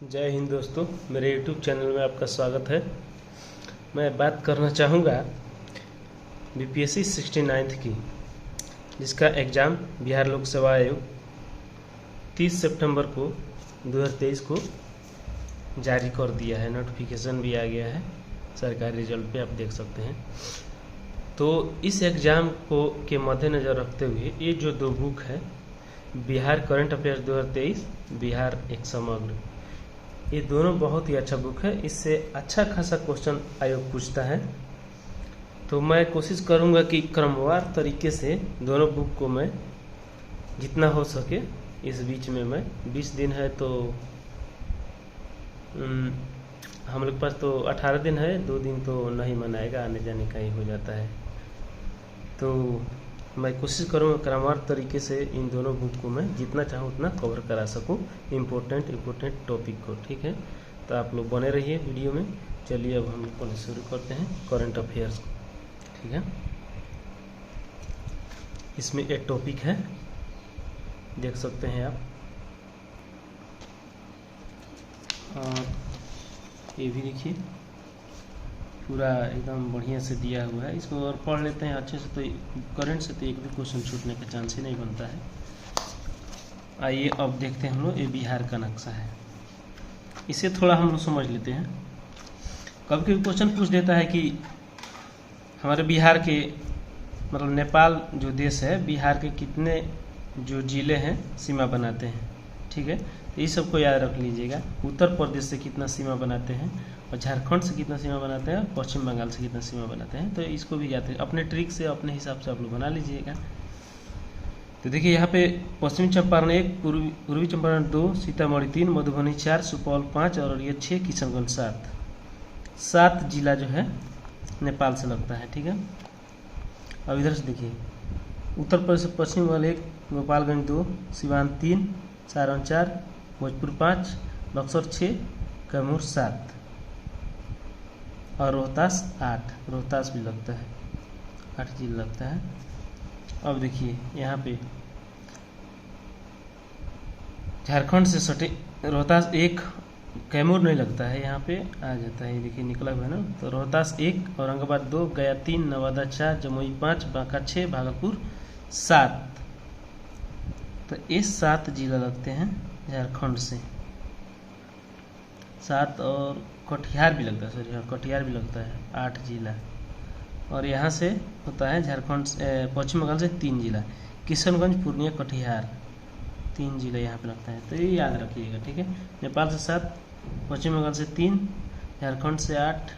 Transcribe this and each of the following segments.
जय हिंद दोस्तों, मेरे YouTube चैनल में आपका स्वागत है। मैं बात करना चाहूँगा BPSC 69th की, जिसका एग्ज़ाम बिहार लोक सेवा आयोग 30 सितंबर को 2023 को जारी कर दिया है। नोटिफिकेशन भी आ गया है, सरकारी रिजल्ट पे आप देख सकते हैं। तो इस एग्ज़ाम को के मद्देनज़र रखते हुए ये जो दो बुक है, बिहार करंट अफेयर्स 2023, बिहार एक समग्र, ये दोनों बहुत ही अच्छा बुक है। इससे अच्छा खासा क्वेश्चन आयोग पूछता है। तो मैं कोशिश करूंगा कि क्रमवार तरीके से दोनों बुक को मैं जितना हो सके इस बीच में मैं 20 दिन है तो हम लोग पास तो 18 दिन है, 2 दिन तो नहीं मनाएगा, आने जाने का ही हो जाता है। तो मैं कोशिश करूँगा क्रमवार तरीके से इन दोनों बुक को मैं जितना चाहूँ उतना कवर करा सकूँ, इम्पोर्टेंट टॉपिक को। ठीक है, तो आप लोग बने रहिए वीडियो में। चलिए अब हम लोग शुरू करते हैं करंट अफेयर्स को। ठीक है, इसमें एक टॉपिक है, देख सकते हैं आप, और ये भी देखिए पूरा एकदम बढ़िया से दिया हुआ है। इसको और पढ़ लेते हैं अच्छे से, तो करंट से तो एक भी क्वेश्चन छूटने का चांस ही नहीं बनता है। आइए अब देखते हैं हम लोग, ये बिहार का नक्शा है, इसे थोड़ा हम लोग समझ लेते हैं। कभी कभी क्वेश्चन पूछ देता है कि हमारे बिहार के मतलब नेपाल जो देश है, बिहार के कितने जो जिले हैं सीमा बनाते हैं। ठीक है, तो ये सबको याद रख लीजिएगा। उत्तर प्रदेश से कितना सीमा बनाते हैं, और झारखंड से कितना सीमा बनाते हैं, और पश्चिम बंगाल से कितना सीमा बनाते हैं। तो इसको भी याद रखिए, अपने ट्रिक से अपने हिसाब से आप लोग बना लीजिएगा। तो देखिए यहाँ पे पश्चिमी चंपारण 1, पूर्वी चंपारण 2, सीतामढ़ी 3, मधुबनी 4, सुपौल 5 और ये 6, किशनगंज 7 जिला जो है नेपाल से लगता है। ठीक है, अब इधर से देखिए, उत्तर प्रदेश से पश्चिम बंगाल 1, गोपालगंज 2, सिवान 3, सारण 4, भोजपुर 5, बक्सर 6, कैमूर 7 और रोहतास 8, रोहतास भी लगता है, 8 जिला लगता है। अब देखिए यहाँ पे झारखंड से सटे रोहतास 1, कैमूर नहीं लगता है, यहाँ पे आ जाता है, ये देखिए निकला हुआ है ना। तो रोहतास 1, औरंगाबाद 2, गया 3, नवादा 4, जमुई 5, बांका 6, भागलपुर 7। तो ये 7 जिला लगते हैं झारखंड से, 7, और कटिहार भी लगता है, सॉरी हाँ कटिहार भी लगता है, 8 जिला। और यहाँ से होता है झारखंड पश्चिम बंगाल से 3 जिला, किशनगंज, पूर्णिया, कटिहार 3 जिला यहाँ पे लगता है। तो ये याद रखिएगा। ठीक है, नेपाल से 7, पश्चिम बंगाल से 3, झारखंड से 8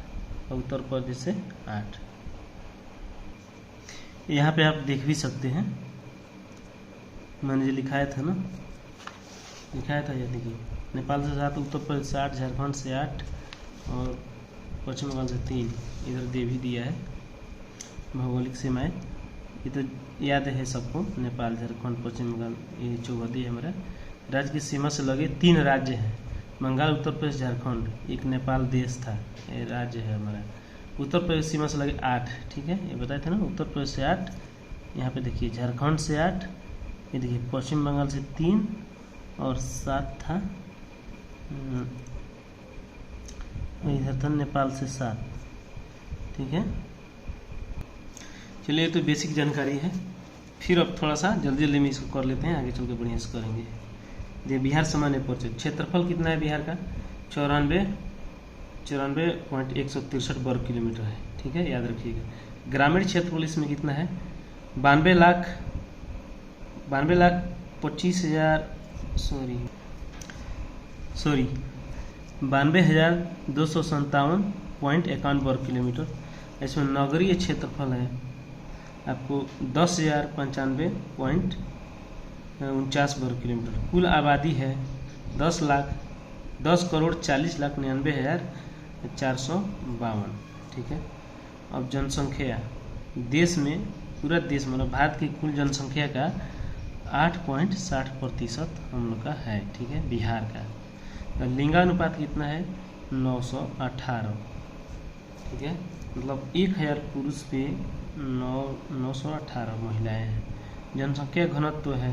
और उत्तर प्रदेश से 8। यहाँ पे आप देख भी सकते हैं, मैंने जो लिखाया था ना, लिखाया था, ये देखिए नेपाल से 7, उत्तर प्रदेश से 8, झारखंड से 8 और पश्चिम बंगाल से 3, इधर दे भी दिया है भौगोलिक सीमाएँ। ये तो याद है सबको, नेपाल, झारखंड, पश्चिम बंगाल, ये चौहदी है हमारा। राज्य की सीमा से लगे 3 राज्य हैं, बंगाल, उत्तर प्रदेश, झारखंड, एक नेपाल देश था, ये राज्य है हमारा। उत्तर प्रदेश सीमा से लगे 8। ठीक है, ये बताए थे ना, उत्तर प्रदेश से 8, यहाँ पे देखिए झारखंड से 8, ये देखिए पश्चिम बंगाल से 3 और 7 था, इधर था नेपाल से 7। ठीक है, चलिए तो बेसिक जानकारी है। फिर अब थोड़ा सा जल्दी जल्दी में इसको कर लेते हैं, आगे चल के बढ़िया से करेंगे। ये बिहार सामान्य परिचय, क्षेत्रफल कितना है बिहार का, 94.163 वर्ग किलोमीटर है। ठीक है, याद रखिएगा। ग्रामीण क्षेत्रफल इसमें कितना है, 92 लाख 92,257.51 वर्ग किलोमीटर। इसमें नगरीय क्षेत्रफल है आपको 10,095.49 वर्ग किलोमीटर। कुल आबादी है 10,40,99,452। ठीक है, अब जनसंख्या देश में, पूरा देश मतलब भारत की कुल जनसंख्या का 8.60% हम लोग का है। ठीक है, बिहार का। तो लिंगानुपात कितना है, 918। ठीक है, मतलब 1000 पुरुष पे 918 महिलाएं हैं। जनसंख्या घनत्व है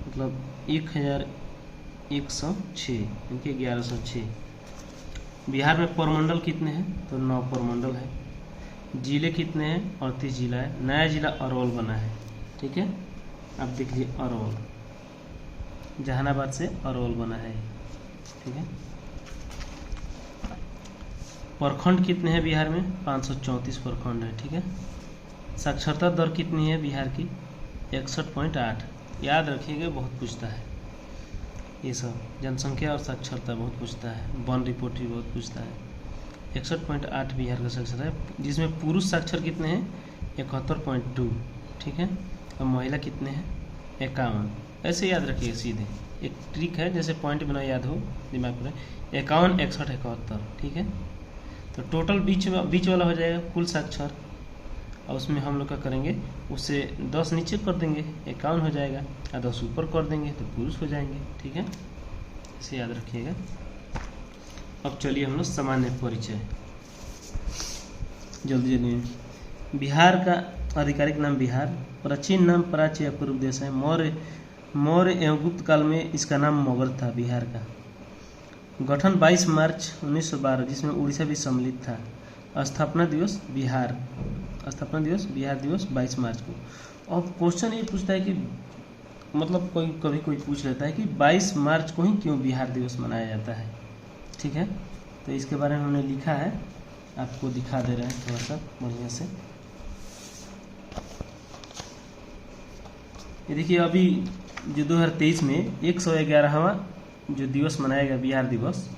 मतलब 1000 106, इनके 1106। बिहार में प्रमंडल कितने हैं? तो 9 प्रमंडल है। जिले कितने हैं? 38 जिला है। नया जिला अरवल बना है, ठीक है। अब देखिए अरवल, जहानाबाद से अरवल बना है, ठीक है। प्रखंड कितने हैं बिहार में? 534 प्रखंड है, ठीक है। साक्षरता दर कितनी है बिहार की? 61.8। याद रखिएगा, बहुत पूछता है ये सब, जनसंख्या और साक्षरता बहुत पूछता है, वन रिपोर्ट भी बहुत पूछता है। 61.8 बिहार का साक्षरता है, जिसमें पुरुष साक्षर कितने हैं? 71.2, ठीक है। और महिला कितने हैं? 51। ऐसे याद रखिएगा सीधे, एक ट्रिक है, जैसे पॉइंट बना याद हो दिमाग में। 51, 61, 71, ठीक है। तो टोटल बीच वाला हो जाएगा कुल साक्षर, और उसमें हम लोग क्या करेंगे, उससे 10 नीचे कर देंगे, 51 हो जाएगा, और 10 ऊपर कर देंगे तो पुरुष हो जाएंगे, ठीक है। इसे याद रखिएगा। अब चलिए हम लोग सामान्य परिचय, जल्दी जल्दी। बिहार का आधिकारिक नाम बिहार, प्राचीन नाम प्राच्य या पूर्व देश है। मौर्य एवं गुप्त काल में इसका नाम मगध था बिहार का। गठन 22 मार्च 1912, जिसमें उड़ीसा भी सम्मिलित था। स्थापना दिवस बिहार दिवस 22 मार्च को। अब क्वेश्चन ये पूछता है कि मतलब कभी पूछ लेता है कि 22 मार्च को ही क्यों बिहार दिवस मनाया जाता है, ठीक है। तो इसके बारे में हमने लिखा है, आपको दिखा दे रहे हैं थोड़ा सा बढ़िया से। ये देखिए, अभी जो 2023 में 111वां जो दिवस मनाएगा बिहार दिवस,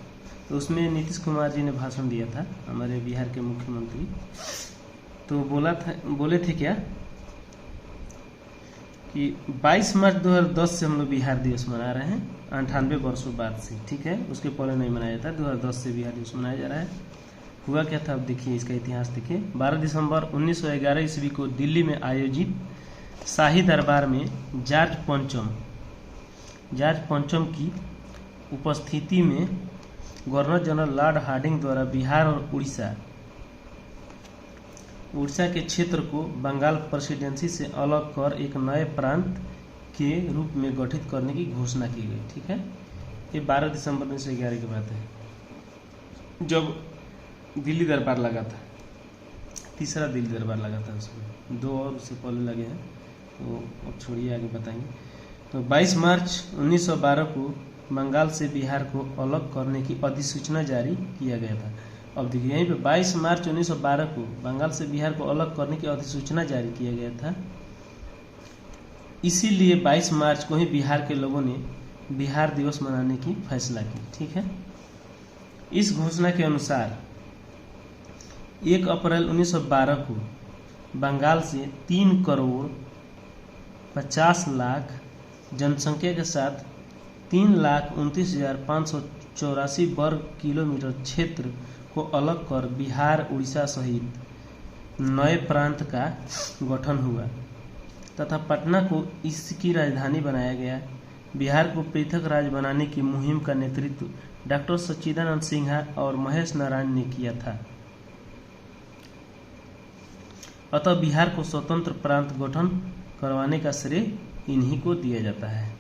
तो उसमें नीतीश कुमार जी ने भाषण दिया था, हमारे बिहार के मुख्यमंत्री। तो बोले थे क्या कि 22 मार्च 2010 से हम लोग बिहार दिवस मना रहे हैं, 98 वर्षों बाद से, ठीक है। उसके पहले नहीं मनाया जाता, 2010 से बिहार दिवस मनाया जा रहा है। हुआ क्या था, अब देखिए इसका इतिहास देखिए। 12 दिसंबर 1911 ईस्वी को दिल्ली में आयोजित शाही दरबार में जॉर्ज पंचम की उपस्थिति में गवर्नर जनरल लॉर्ड हार्डिंग द्वारा बिहार और उड़ीसा के क्षेत्र को बंगाल प्रेसिडेंसी से अलग कर एक नए प्रांत के रूप में गठित करने की घोषणा की गई, ठीक है। ये 12 दिसंबर 1911 की बात है, जब दिल्ली दरबार लगा था। तीसरा दिल्ली दरबार लगा था, उसमें 2 और उससे पहले लगे हैं, तो अब छोड़िए, आगे बताएंगे। तो 22 मार्च 1912 को बंगाल से बिहार को अलग करने की अधिसूचना जारी किया गया था। अब देखिए यहीं पे 22 मार्च 1912 को बंगाल से बिहार को अलग करने की अधिसूचना जारी किया गया था। इसीलिए 22 मार्च को ही बिहार के लोगों ने बिहार दिवस मनाने की फैसला की, ठीक है। इस घोषणा के अनुसार 1 अप्रैल 1912 को बंगाल से 3 करोड़ 50 लाख जनसंख्या के साथ 3,29,584 वर्ग किलोमीटर क्षेत्र को अलग कर बिहार, उड़ीसा सहित नए प्रांत का गठन हुआ तथा पटना को इसकी राजधानी बनाया गया। बिहार को पृथक राज्य बनाने की मुहिम का नेतृत्व डॉक्टर सच्चिदानंद सिन्हा और महेश नारायण ने किया था। अतः बिहार को स्वतंत्र प्रांत गठन करवाने का श्रेय इन्हीं को दिया जाता है।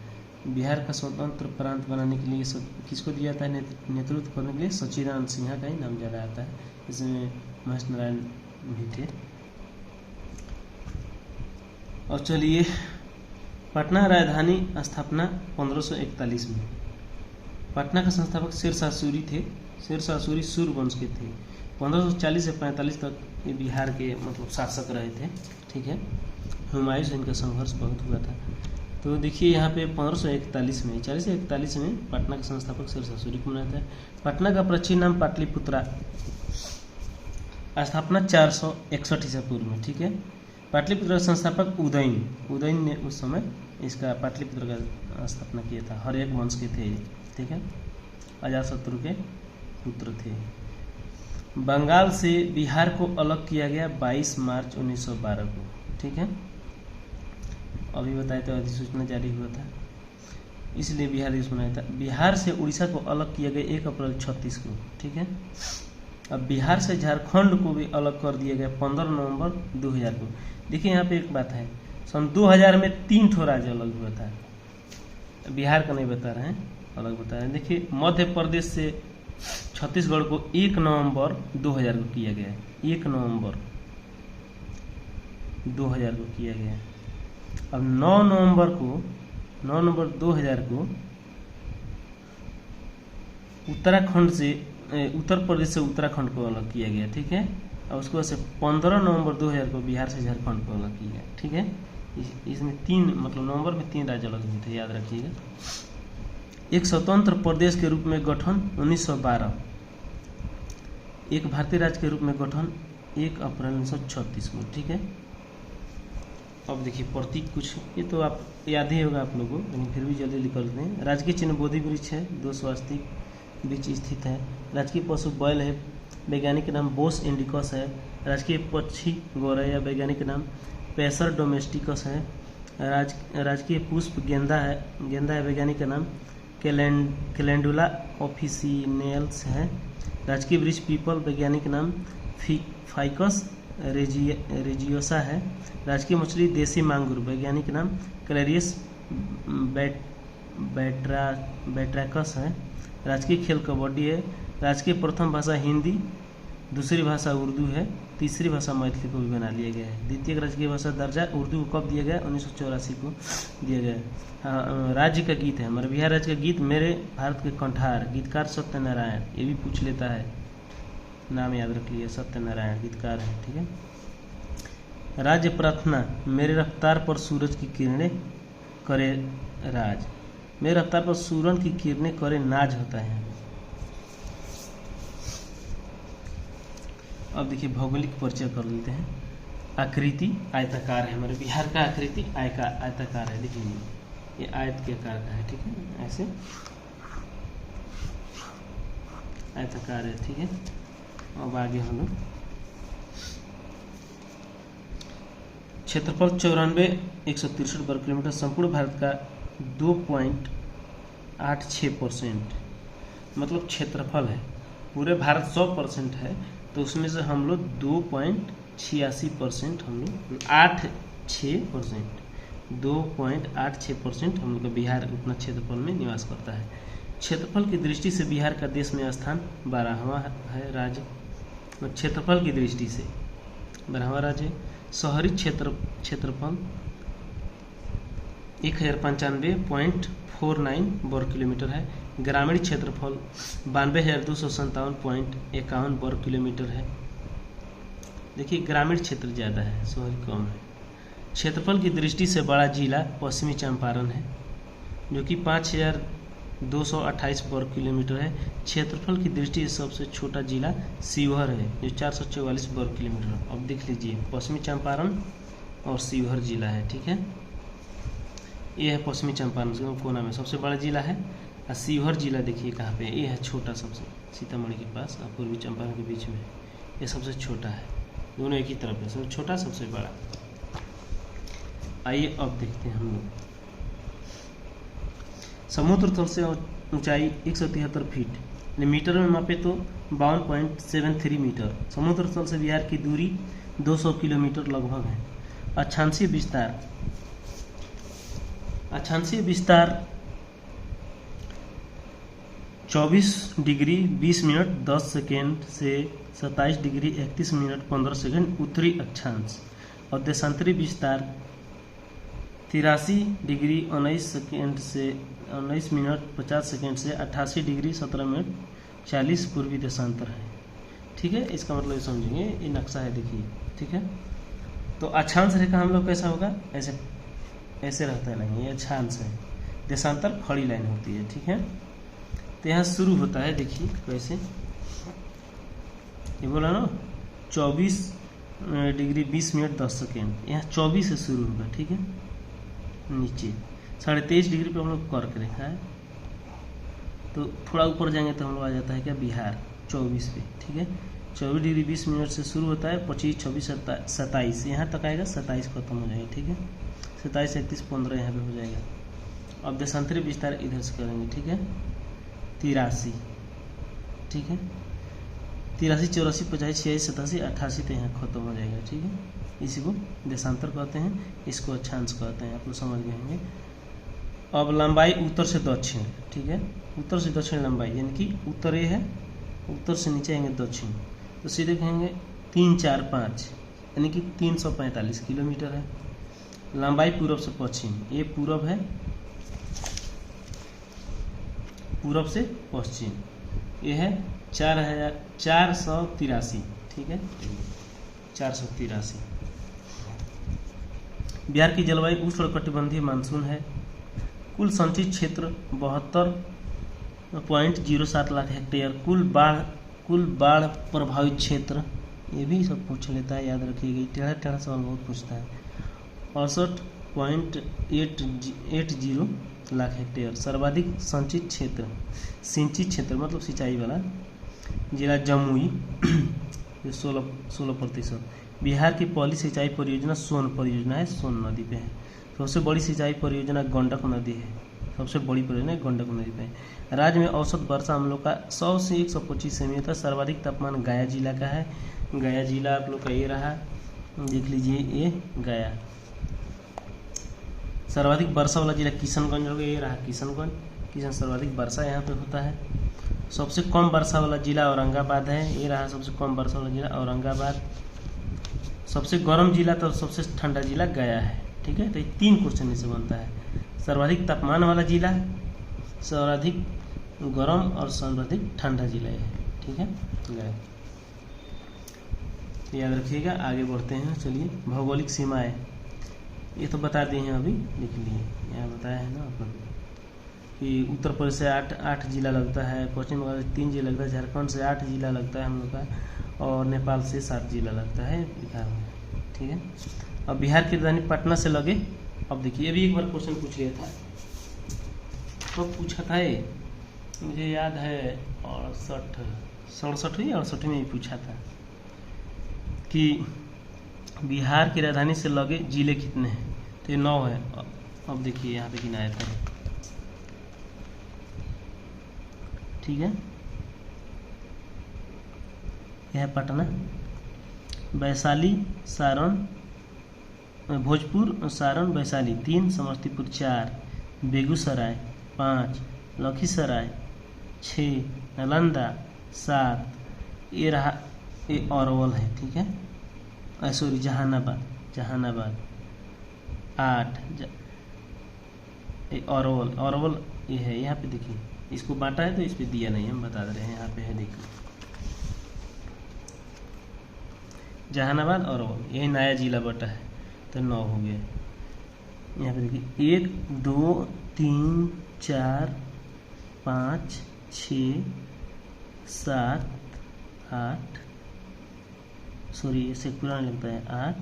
बिहार का स्वतंत्र प्रांत बनाने के लिए किसको दिया जाता है, नेतृत्व करने के लिए सच्चिदानंद सिन्हा का ही नाम ज़्यादा आता है, इसमें महेश नारायण भी थे। और चलिए, पटना राजधानी स्थापना 1541 में। पटना का संस्थापक शेरशाह सूरी थे। शेरशाह सूरी सूर वंश के थे। 1540 से 45 तक ये बिहार के मतलब शासक रहे थे, ठीक है। हुमायूं से इनका संघर्ष बहुत हुआ था। तो देखिए यहाँ पे 1541 में 40 से 41 में पटना का संस्थापक शेरशाह सूरी को मनाता है। पटना का प्राचीन नाम पाटलिपुत्रा, स्थापना 461 ईसा पूर्व में, ठीक है। पाटलिपुत्र का संस्थापक उदयन ने उस समय इसका पाटलिपुत्र का स्थापना किया था। हर एक वंश के थे, ठीक है। अजातशत्रु के पुत्र थे। बंगाल से बिहार को अलग किया गया 22 मार्च 1912 को, ठीक है। अभी बताए तो अधिसूचना जारी हुआ था, इसलिए बिहार दिवस मनाया था। बिहार से उड़ीसा को अलग किया गया 1 अप्रैल 36 को, ठीक है। अब बिहार से झारखंड को भी अलग कर दिया गया 15 नवंबर 2000 को। देखिए यहाँ पे एक बात है, सन 2000 में 3 ठो राज्य अलग हुआ था, बिहार का नहीं बता रहे हैं। अलग बताया है। देखिए मध्य प्रदेश से छत्तीसगढ़ को 1 नवंबर 2000 को किया गया है। 1 नवंबर 2000 को किया गया है। अब 9 नवंबर 2000 को उत्तराखंड से उत्तर प्रदेश से उत्तराखंड को अलग किया गया, ठीक है। और उसके बाद से 15 नवंबर 2000 को बिहार से झारखंड को अलग किया गया, ठीक है। इसमें 3 मतलब नवंबर में 3 राज्य अलग हुए थे, याद रखिएगा। एक स्वतंत्र प्रदेश के रूप में गठन 1912, एक भारतीय राज्य के रूप में गठन 1 अप्रैल 1936 को, ठीक है। अब देखिए प्रतीक कुछ, ये तो आप याद ही होगा आप लोगों को, लेकिन फिर भी जल्दी लिख लेते हैं। राजकीय चिन्ह बोधि वृक्ष है, 2 स्वास्तिक बीच स्थित है। राजकीय पशु बैल है, वैज्ञानिक नाम बोस इंडिकस है। राजकीय पक्षी गौरैया, वैज्ञानिक नाम पैसर डोमेस्टिकस है। राजकीय पुष्प गेंदा है, वैज्ञानिक का नाम कैलेंडुला ऑफिसिनेल्स है। राजकीय वृक्ष पीपल, वैज्ञानिक नाम फाइकस रेजियोसा है। राजकीय मछली देसी मांगुर, वैज्ञानिक नाम क्लेरियस बैट्रैकस है। राजकीय खेल कबड्डी है। राजकीय प्रथम भाषा हिंदी, दूसरी भाषा उर्दू है, तीसरी भाषा मैथिली को भी बना लिया गया है। द्वितीय राजकीय भाषा दर्जा उर्दू को कब दिया गया? 1984 को दिया गया है। हाँ, राज्य का गीत है हमारे बिहार राज्य का गीत मेरे भारत के कंठार, गीतकार सत्यनारायण, ये भी पूछ लेता है, नाम याद रख लिया, सत्यनारायण गीतकार है, ठीक है। राज्य प्रार्थना मेरे रफ्तार पर सूरज की किरणें करे राज, मेरे रफ्तार पर सूरज की किरणें करे नाज होता है। अब देखिए भौगोलिक परिचय कर लेते हैं। आकृति आयताकार है, हमारे बिहार का आकृति आयताकार है। देखिए ये आयत के आकार का है, ठीक है, ऐसे आयताकार है, ठीक है। अब आगे हम लोग क्षेत्रफल 94,163 वर्ग किलोमीटर, संपूर्ण भारत का 2.86% मतलब क्षेत्रफल है। पूरे भारत 100% है, तो उसमें से हम लोग 2.86% हम लोग 2.86% हम लोग का बिहार उतना क्षेत्रफल में निवास करता है। क्षेत्रफल की दृष्टि से बिहार का देश में स्थान 12वां है राज्य, क्षेत्रफल की दृष्टि से 12वां राज्य। शहरी क्षेत्रफल 1095.49 वर्ग किलोमीटर है। ग्रामीण क्षेत्रफल 92,257.51 वर्ग किलोमीटर है। देखिए ग्रामीण क्षेत्र ज़्यादा है, शहरी कम है। क्षेत्रफल की दृष्टि से बड़ा जिला पश्चिमी चंपारण है, जो कि 5,228 वर्ग किलोमीटर है। क्षेत्रफल की दृष्टि से सबसे छोटा जिला शिवहर है, जो 444 वर्ग किलोमीटर। अब देख लीजिए पश्चिमी चंपारण और शिवहर जिला है, ठीक है। ये है पश्चिमी चंपारण कोना में सबसे बड़ा जिला है, और शिवहर जिला देखिए कहाँ पे, ये है छोटा सबसे, सीतामढ़ी के पास और पूर्वी चंपारण के बीच में, ये सबसे छोटा है। दोनों एक ही तरफ है, सबसे छोटा सबसे बड़ा। आइए अब देखते हैं हम लोग। समुद्र तल से ऊंचाई 173 फीट, मीटर में मापे तो 52.73 मीटर। समुद्र तल से बिहार की दूरी 200 किलोमीटर लगभग है। अक्षांशीय विस्तार 24 डिग्री 20 मिनट 10 सेकेंड से 27 डिग्री 31 मिनट 15 सेकेंड उत्तरी अक्षांश, और देशांतरी विस्तार 83 डिग्री 19 मिनट 50 सेकेंड से 88 डिग्री 17 मिनट 40 पूर्वी देशांतर है, ठीक है। इसका मतलब ये समझेंगे, ये नक्शा है देखिए, ठीक है। तो अक्षांश रेखा हम लोग कैसा होगा, ऐसे रहता है, नहीं ये अक्षांश है। देशांतर खड़ी लाइन होती है, ठीक है। तो यहाँ शुरू होता है, देखिए कैसे, ये बोला ना 24 डिग्री 20 मिनट 10 सेकेंड, यहाँ 24 से शुरू होगा, ठीक है। नीचे 23.5 डिग्री पे हम लोग कर्क रेखा है, तो थोड़ा ऊपर जाएंगे तो हम लोग आ जाता है क्या, बिहार 24 पे, ठीक है। 24 डिग्री 20 मिनट से शुरू होता है, 25 26 27 यहाँ तक आएगा, 27 खत्म हो जाएगा, ठीक है। 27 31 15 यहाँ पे हो जाएगा। अब देशांतरी विस्तार इधर से करेंगे, ठीक है। 83, ठीक है, 83 84 85 86 87 88 तो यहाँ खत्म हो जाएगा, ठीक है। इसी को देशांतर कहते हैं, इसको अक्षांश कहते हैं, आप लोग समझ गए होंगे। अब लंबाई उत्तर से दक्षिण, ठीक है, उत्तर से दक्षिण लंबाई, यानी कि उत्तर ये है, उत्तर से नीचे आएंगे दक्षिण, तो सीधे कहेंगे 3 4 5, यानी कि 345 किलोमीटर है। लंबाई पूरब से पश्चिम, ये पूरब है, पूरब से पश्चिम, ये है 483, ठीक है, 483। बिहार की जलवायु उष्णकटिबंधीय मानसून है। कुल संचित क्षेत्र 72.07 लाख हेक्टेयर। कुल बाढ़ प्रभावित क्षेत्र, ये भी सब पूछ लेता है, याद रखिएगा, टेढ़ा टेढ़ा सवाल बहुत पूछता है। 68.80 लाख हेक्टेयर। सर्वाधिक संचित क्षेत्र, सिंचित क्षेत्र मतलब सिंचाई वाला, जिला जमुई 16%। बिहार की पहली सिंचाई परियोजना सोन परियोजना है, सोन नदी पे है। सबसे बड़ी सिंचाई परियोजना गंडक नदी है, सबसे बड़ी परियोजना गंडक नदी पे है। राज्य में औसत वर्षा हम लोग का 100 से 125 सेमी होता है। सर्वाधिक तापमान गया जिला का है। गया जिला आप लोग का ये रहा, देख लीजिए, ये गया। सर्वाधिक वर्षा वाला जिला किशनगंज हो गया, ये रहा किशन सर्वाधिक वर्षा यहाँ पे होता है। सबसे कम वर्षा वाला जिला औरंगाबाद है, ये रहा सबसे कम वर्षा वाला जिला औरंगाबाद। सबसे गर्म जिला तो सबसे ठंडा जिला गया है, ठीक है। तो ये 3 क्वेश्चन इससे बनता है। सर्वाधिक तापमान वाला जिला, सर्वाधिक गर्म और सर्वाधिक ठंडा जिला है, ठीक है, गया। याद रखिएगा। आगे बढ़ते हैं, चलिए। भौगोलिक सीमाएं ये तो बता दिए हैं, अभी लिख लिए, यहाँ बताया है ना आप लोग कि उत्तर प्रदेश से 8 जिला लगता है, पश्चिम बंगाल से 3 जिला लगता है, झारखंड से 8 जिला लगता है हम लोग का, और नेपाल से 7 जिला लगता है बिहार में, ठीक है। अब बिहार की राजधानी पटना से लगे, अब देखिए, ये भी एक बार क्वेश्चन पूछ लिया था, तो पूछा था ये, मुझे याद है 68 में ही पूछा था कि बिहार की राजधानी से लगे जिले कितने हैं, तो ये 9 है। अब देखिए यहाँ पे गिनाए थे, ठीक है। यह है पटना, वैशाली, सारण, भोजपुर, सारण, वैशाली 3, समस्तीपुर 4, बेगूसराय 5, लखीसराय 6, नालंदा 7, ये रहा, ये अरवल है, ठीक है, सॉरी जहानाबाद 8, अरवल ये है, यहाँ पे देखिए, इसको बांटा है तो इस पे दिया नहीं, हम बता दे रहे हैं, यहाँ पे है, देखिए जहानाबाद अरवल, यही नया जिला बटा है, तो 9 हो गया। यहाँ पे देखिए 1 2 3 4 5 6 7 8, सॉरी इसे पूरा नहीं लगता है, 8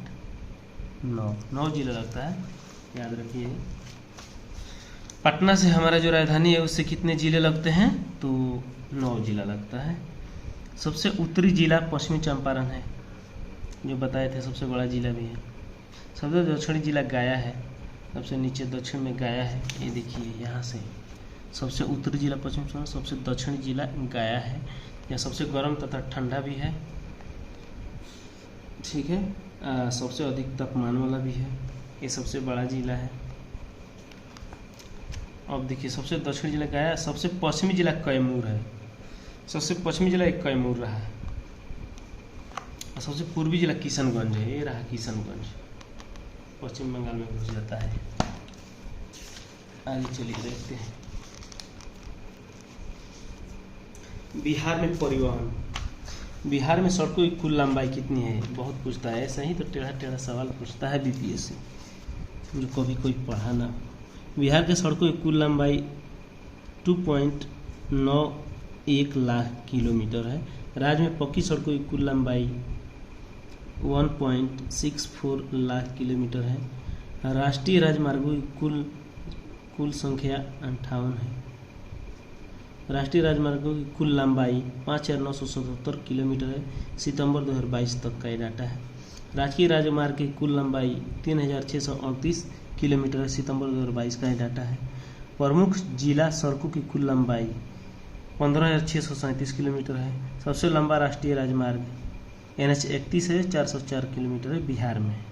9 जिला लगता है, याद रखिए। पटना से हमारा जो राजधानी है उससे कितने जिले लगते हैं, तो 9 जिला लगता है। सबसे उत्तरी जिला पश्चिमी चंपारण है, जो बताए थे, सबसे बड़ा जिला भी है। सबसे दक्षिणी जिला गया है, सबसे नीचे दक्षिण में गया है, ये देखिए यहाँ से सबसे उत्तरी जिला पश्चिमी चंपारण, सबसे दक्षिणी जिला गया है। यह सबसे गर्म तथा ठंडा भी है, ठीक है। सबसे अधिक तापमान वाला भी है, ये सबसे बड़ा जिला है। अब देखिए सबसे दक्षिणी जिला गया, सबसे पश्चिमी जिला कैमूर है, सबसे पश्चिमी जिला एक कैमूर रहा है, और सबसे पूर्वी जिला किशनगंज है, ये रहा किशनगंज, पश्चिम बंगाल में घुस जाता है। आगे चलिए देखते हैं। बिहार में परिवहन, बिहार में सड़कों की कुल लंबाई कितनी है, बहुत पूछता है, ऐसा ही तो टेढ़ा टेढ़ा सवाल पूछता है बीपीएससी, जो कभी कोई पढ़ा ना। बिहार के सड़कों की कुल लंबाई 2.91 लाख किलोमीटर है। राज्य में पक्की सड़कों की कुल लंबाई 1.64 लाख किलोमीटर है। राष्ट्रीय राजमार्गों की कुल संख्या 58 है। राष्ट्रीय राजमार्गों की कुल लंबाई 5,977 किलोमीटर है। सितंबर 2022 तक का ये डाटा है। राजकीय राजमार्ग की कुल लंबाई 3,638 किलोमीटर है। सितंबर 2022 का ये डाटा है। प्रमुख जिला सड़कों की कुल लंबाई 15,637 किलोमीटर है। सबसे लंबा राष्ट्रीय राजमार्ग NH 31 है, 404 किलोमीटर है, बिहार में।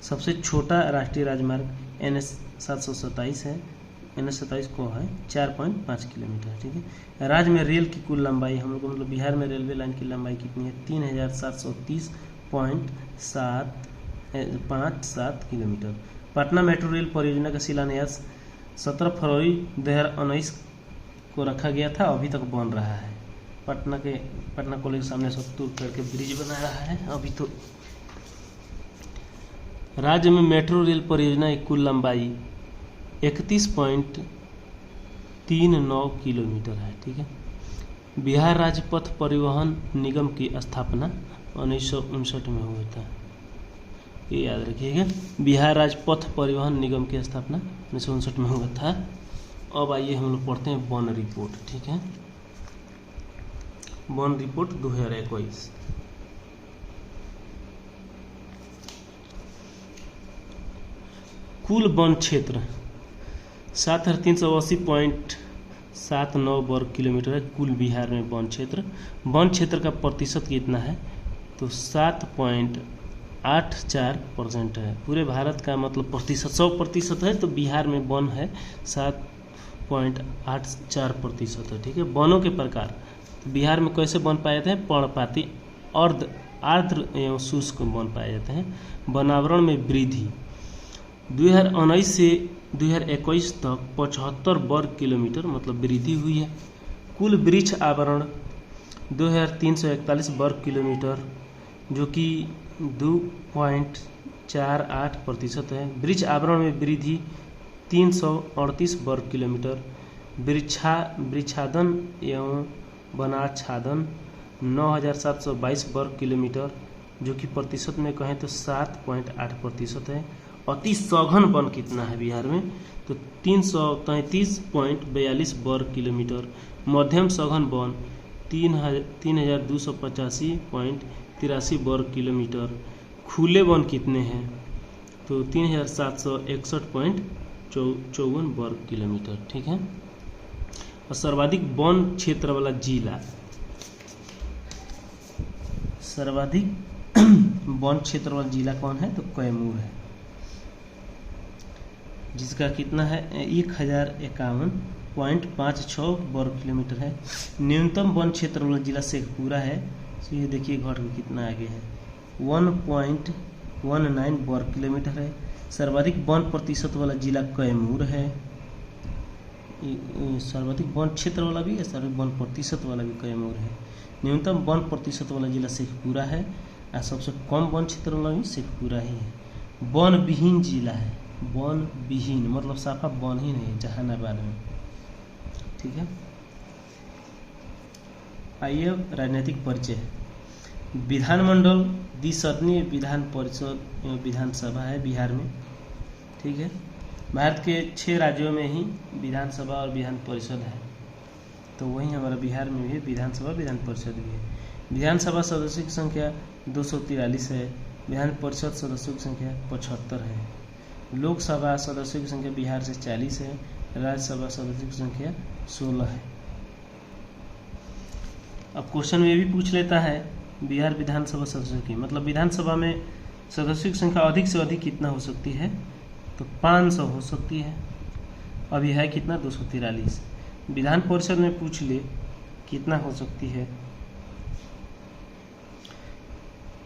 सबसे छोटा राष्ट्रीय राजमार्ग NH 727 है, NH-27 को है 4.5 किलोमीटर, ठीक है। राज्य में रेल की कुल लंबाई हम लोग को मतलब बिहार में रेलवे लाइन की लंबाई कितनी है? 3730.57 किलोमीटर। पटना मेट्रो रेल परियोजना का शिलान्यास 17 फरवरी 2019 को रखा गया था, अभी तक बन रहा है। पटना कॉलेज के सामने 70 करके ब्रिज बना रहा है अभी तो। राज्य में मेट्रो रेल परियोजना की कुल लंबाई 31.39 किलोमीटर है, ठीक है। बिहार राज्य पथ परिवहन निगम की स्थापना 1959 में हुआ था, ये याद रखिएगा। बिहार राज्य पथ परिवहन निगम की स्थापना 1959 में हुआ था। अब आइए हम लोग पढ़ते हैं वन रिपोर्ट, ठीक है। One report 2021। कुल वन क्षेत्र 7380.79 वर्ग किलोमीटर है कुल बिहार में वन क्षेत्र। वन क्षेत्र का प्रतिशत कितना है? तो 7.84% है। पूरे भारत का मतलब प्रतिशत 100% है, तो बिहार में वन है 7.84% है, ठीक है। वनों के प्रकार बिहार में कैसे वन पाए जाते हैं? पर्णपाती, आर्द्र एवं शुष्क वन पाए जाते हैं। वनावरण में वृद्धि 2019 से 2021 तक 75 वर्ग किलोमीटर मतलब वृद्धि हुई है। कुल वृक्ष आवरण 2341 वर्ग किलोमीटर, जो कि 2.48% है। वृक्ष आवरण में वृद्धि 338 वर्ग किलोमीटर। वृक्षादन एवं वनाच्छादन 9722 वर्ग किलोमीटर, जो कि प्रतिशत में कहें तो 7.8% है। अति सघन वन कितना है बिहार में? तो 333.42 वर्ग किलोमीटर। मध्यम सघन वन 3285.83 वर्ग किलोमीटर। खुले वन कितने हैं? तो 3761.54 वर्ग किलोमीटर, ठीक है। और सर्वाधिक वन क्षेत्र वाला जिला, सर्वाधिक वन क्षेत्र वाला जिला कौन है? तो कैमूर है, जिसका कितना है? 1051.56 वर्ग किलोमीटर है। न्यूनतम वन क्षेत्र वाला जिला शेखपुरा है, तो ये देखिए घट के कितना आगे है, 1.19 वर्ग किलोमीटर है। सर्वाधिक वन प्रतिशत वाला जिला कैमूर है। सर्वाधिक वन क्षेत्र वाला भी है, सर्वाधिक वन प्रतिशत वाला भी कैमूर है। न्यूनतम वन प्रतिशत वाला जिला शेखपुरा है, और सबसे कम वन क्षेत्र वाला भी शेखपुरा ही है। वन विहीन जिला है, वन विहीन मतलब साफा वन ही नहीं, जहानाबाद में, ठीक है। आइए राजनीतिक परिचय। विधानमंडल द्विसदनीय विधान परिषद एवं विधानसभा है बिहार में, ठीक है। भारत के 6 राज्यों में ही विधानसभा और विधान परिषद है, तो वहीं हमारा बिहार में भी विधानसभा विधान परिषद भी है। विधानसभा सदस्यों की संख्या 243 है। विधान परिषद सदस्यों की संख्या 75 है। लोकसभा सदस्यों की संख्या बिहार से 40 है। राज्यसभा सदस्यों की संख्या 16 है। अब क्वेश्चन में भी पूछ लेता है बिहार विधानसभा सदस्यों की, मतलब विधानसभा में सदस्यों की संख्या अधिक से अधिक कितना हो सकती है? तो 500 हो सकती है। अभी है कितना? 243। विधान परिषद में पूछ ले कितना हो सकती है,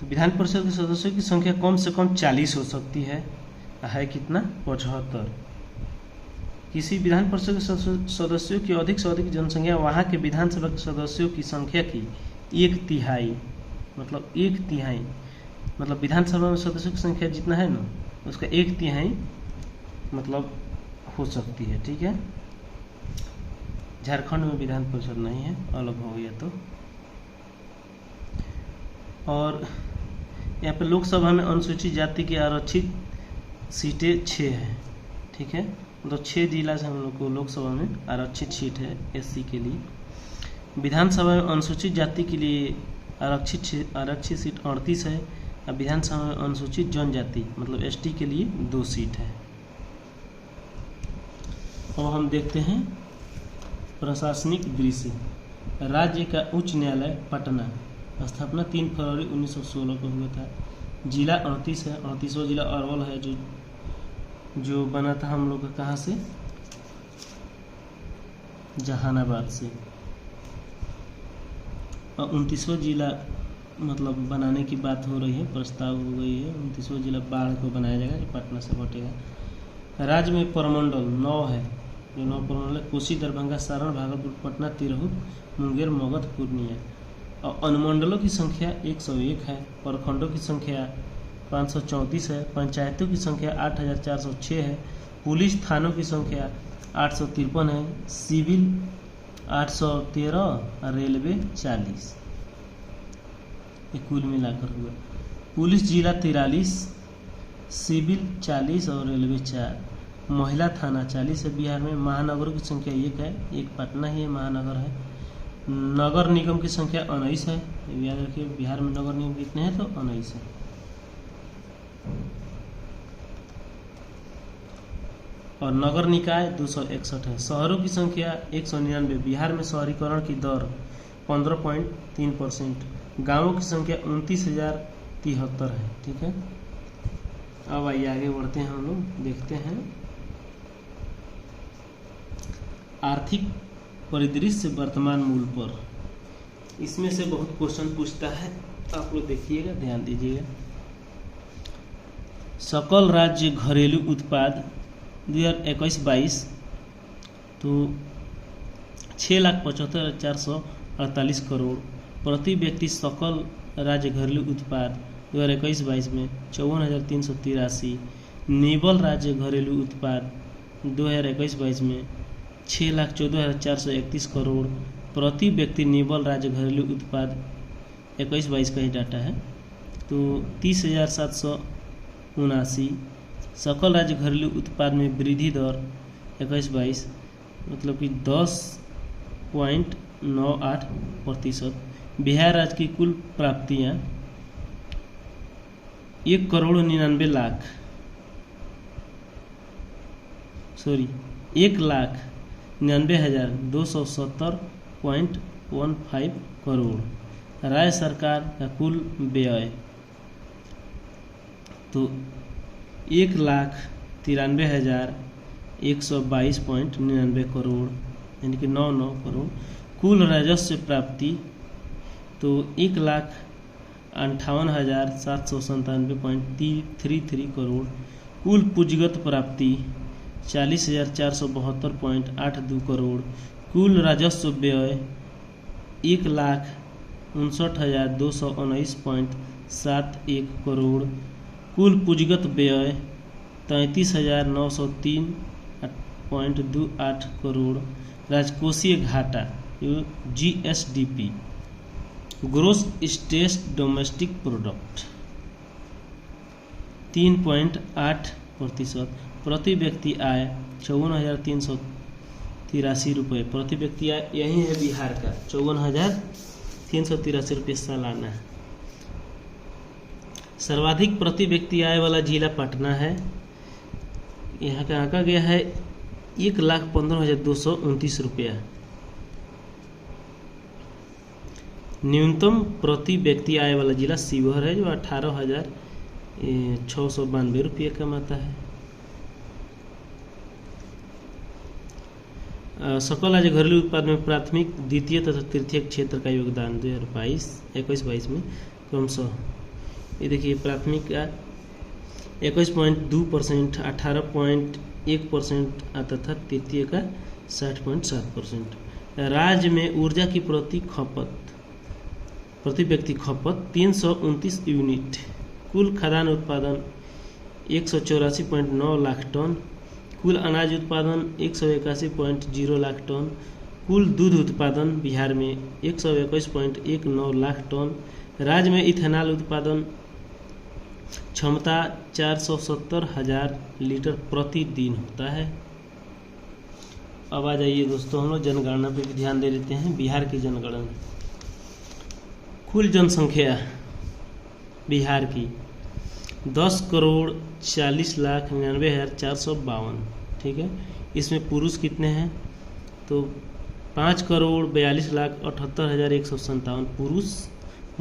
तो विधान परिषद के सदस्यों की संख्या कम से कम 40 हो सकती है कितना? 75। किसी विधान परिषद के सदस्यों की अधिक से अधिक जनसंख्या वहाँ के विधानसभा के सदस्यों की संख्या की 1/3 मतलब 1/3 मतलब विधानसभा में सदस्यों की संख्या जितना है ना, उसका 1/3 मतलब हो सकती है, ठीक है। झारखंड में विधान परिषद नहीं है, अलग हो गया तो। और यहाँ पे लोकसभा में अनुसूचित जाति की आरक्षित सीटें 6 हैं, ठीक है। मतलब 6 जिला से हम लोग को लोकसभा में आरक्षित सीट है SC के लिए। विधानसभा में अनुसूचित जाति के लिए आरक्षित सीट 38 है। और विधानसभा में अनुसूचित जनजाति मतलब ST के लिए 2 सीट है। अब हम देखते हैं प्रशासनिक दृश्य। राज्य का उच्च न्यायालय पटना, स्थापना 3 फरवरी 1916 को हुआ था। जिला 38 है, 38वां जिला अरवल है, जो बना था हम लोग का कहाँ से? जहानाबाद से। और 29वां जिला मतलब बनाने की बात हो रही है, प्रस्ताव हो गई है, 29वां जिला बाढ़ को बनाया जाएगा, ये पटना से बटेगा। राज्य में प्रमंडल 9 है, जो 9 प्रमंडल है, कोसी, दरभंगा, सारण, भागलपुर, पटना, तिरहुत, मुंगेर, मगध, पूर्णिया। और अनुमंडलों की संख्या 101 है, प्रखंडों की संख्या 534 है, पंचायतों की संख्या 8406 है, पुलिस थानों की संख्या 853 है, सिविल 813, रेलवे 40। ये कुल मिलाकर हुआ। पुलिस जिला 43, सिविल 40 और रेलवे 4। महिला थाना 40 है बिहार में। महानगरों की संख्या 1 है, एक पटना ही महानगर है। नगर निगम की संख्या 19 है, याद रखिए बिहार में नगर निगम कितने हैं, तो 19 है। और नगर निकाय 261 है। शहरों की संख्या 199। बिहार में शहरीकरण की दर 15.3%। गांवों की संख्या 29,073 है। ठीक है, अब आइए आगे बढ़ते हैं, हम लोग देखते हैं आर्थिक परिदृश्य वर्तमान मूल्य पर। इसमें से बहुत क्वेश्चन पूछता है, आप लोग देखिएगा, ध्यान दीजिएगा। सकल राज्य घरेलू उत्पाद 2021-22 तो 6,75,448 करोड़ प्रति व्यक्ति। सकल राज्य घरेलू उत्पाद 2021-22 में 54,383। निबल राज्य घरेलू उत्पाद 2021-22 में 6,14,431 करोड़ प्रति व्यक्ति। निबल राज्य घरेलू उत्पाद 21-22 का ही डाटा है, तो 30,779। सकल राज्य घरेलू उत्पाद में वृद्धि दर 21-22 मतलब कि 10.98%। बिहार राज्य की कुल प्राप्तियां 1,99,270.15 करोड़। राज्य सरकार का कुल व्यय तो 1,93,122.99 करोड़, यानी कि 99 करोड़। कुल राजस्व प्राप्ति तो 1,58,797.33 करोड़। कुल पूंजीगत प्राप्ति 40,472.82 करोड़। कुल राजस्व व्यय 1,59,219.71 करोड़। कुल पूंजीगत व्यय 33,903.28 करोड़। राजकोषीय घाटा GSDP gross state domestic product 3.8%। प्रति व्यक्ति आय 54,383 रुपये प्रति व्यक्ति आय, यही है बिहार का 54,383 रुपये सालाना। सर्वाधिक प्रति व्यक्ति आय वाला जिला पटना है, यहाँ का आंका गया है 1,15,229 रुपया। न्यूनतम प्रति व्यक्ति आय वाला जिला शिवहर है, जो 18,692 रुपये कमाता है। सकल राज्य घरेलू उत्पाद में प्राथमिक, द्वितीय तथा तृतीय क्षेत्र का योगदान 2021-22 में क्रमशः, ये देखिए प्राथमिक का 21.2%, 18.1% आता था, तृतीय का 60.7%। राज्य में ऊर्जा की प्रति व्यक्ति खपत 329 यूनिट। कुल खाद्यान्न उत्पादन 184.9 लाख टन। कुल अनाज उत्पादन 181.0 लाख टन। कुल दूध उत्पादन बिहार में 121.19 लाख टन। राज्य में इथेनॉल उत्पादन क्षमता 470,000 लीटर प्रतिदिन होता है। अब आ जाइए दोस्तों, हम लोग जनगणना पे भी ध्यान दे लेते हैं। बिहार की जनगणना, कुल जनसंख्या बिहार की 10,40,99,452, ठीक है। इसमें पुरुष कितने हैं, तो 5,42,78,157 पुरुष।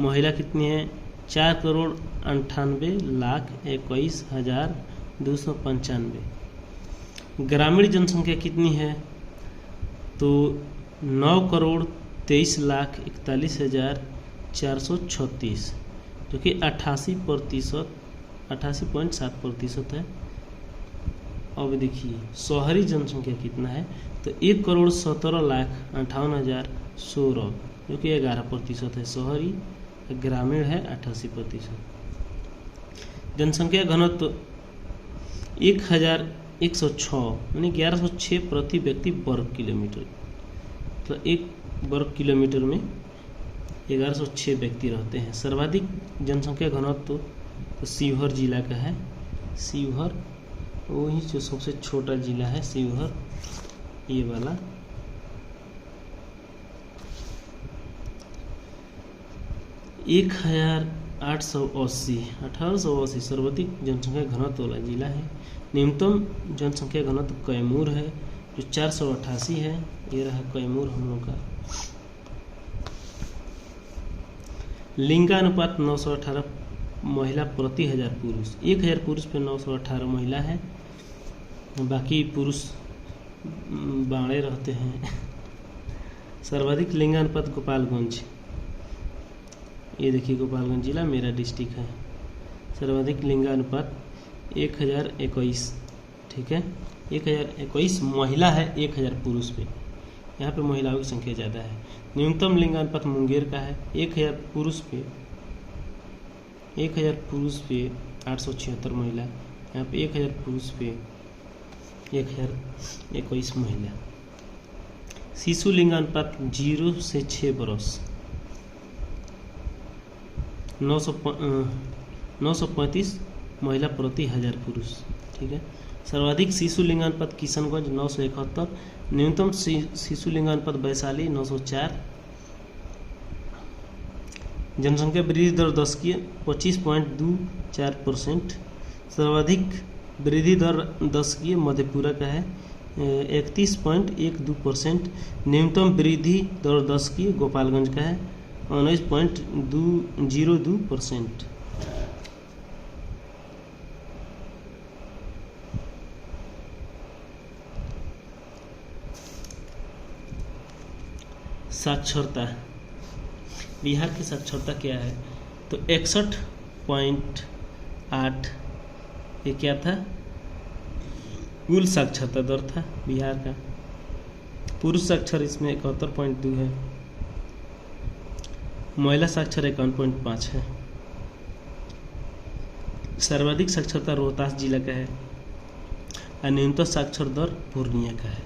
महिला कितनी है, 4,98,21,295। ग्रामीण जनसंख्या कितनी है, तो 9,23,41,436, जो कि 88.7% है। अब देखिए शहरी जनसंख्या कितना है, तो 1,17,58,016, जो कि 11% है शहरी, ग्रामीण है 88%। जनसंख्या घनत्व 1,106 यानी 1106 प्रति व्यक्ति वर्ग किलोमीटर, तो एक वर्ग किलोमीटर में 1106 व्यक्ति रहते हैं। सर्वाधिक जनसंख्या घनत्व तो शिवहर जिला का है। शिवहर वही जो सबसे छोटा जिला है, शिवहर ये वाला। एक 1880 सर्वाधिक जनसंख्या घनत्व वाला जिला है। न्यूनतम जनसंख्या घनत्व कैमूर है जो 488 है। ये रहा कैमूर हम लोग का। लिंगानुपात 918 महिला प्रति 1000 पुरुष। 1000 पुरुष पे 918 महिला है, बाकी पुरुष बाड़े रहते हैं। सर्वाधिक लिंगानुपात गोपालगंज, ये देखिए गोपालगंज जिला मेरा डिस्ट्रिक्ट है। सर्वाधिक लिंगानुपात 1021, ठीक है। 1021 महिला है 1000 पुरुष पे, यहाँ पे महिलाओं की संख्या ज़्यादा है। न्यूनतम लिंगानुपात मुंगेर का है 1000 पुरुष पे 876 महिला, यहाँ पे 1000 पुरुष पे 1021 महिला। शिशु लिंगानुपात 0 से 6 बरस 935 महिला प्रति 1000 पुरुष, ठीक है। सर्वाधिक शिशु लिंगानुपात किशनगंज 971, न्यूनतम शिशु लिंगानुपात वैशाली 904। जनसंख्या वृद्धि दर 10 की 25.24%। सर्वाधिक वृद्धि दर 10 की मधेपुरा का है 31.12%। न्यूनतम वृद्धि दर 10 की गोपालगंज का है 19.02%। साक्षरता, बिहार की साक्षरता क्या है, तो 61.8 ये क्या था, कुल साक्षरता दर था बिहार का। पुरुष साक्षर इसमें 71.2 है, महिला साक्षर 51.5 है। सर्वाधिक साक्षरता रोहतास जिला का है और न्यूनतम साक्षर दर पूर्णिया का है।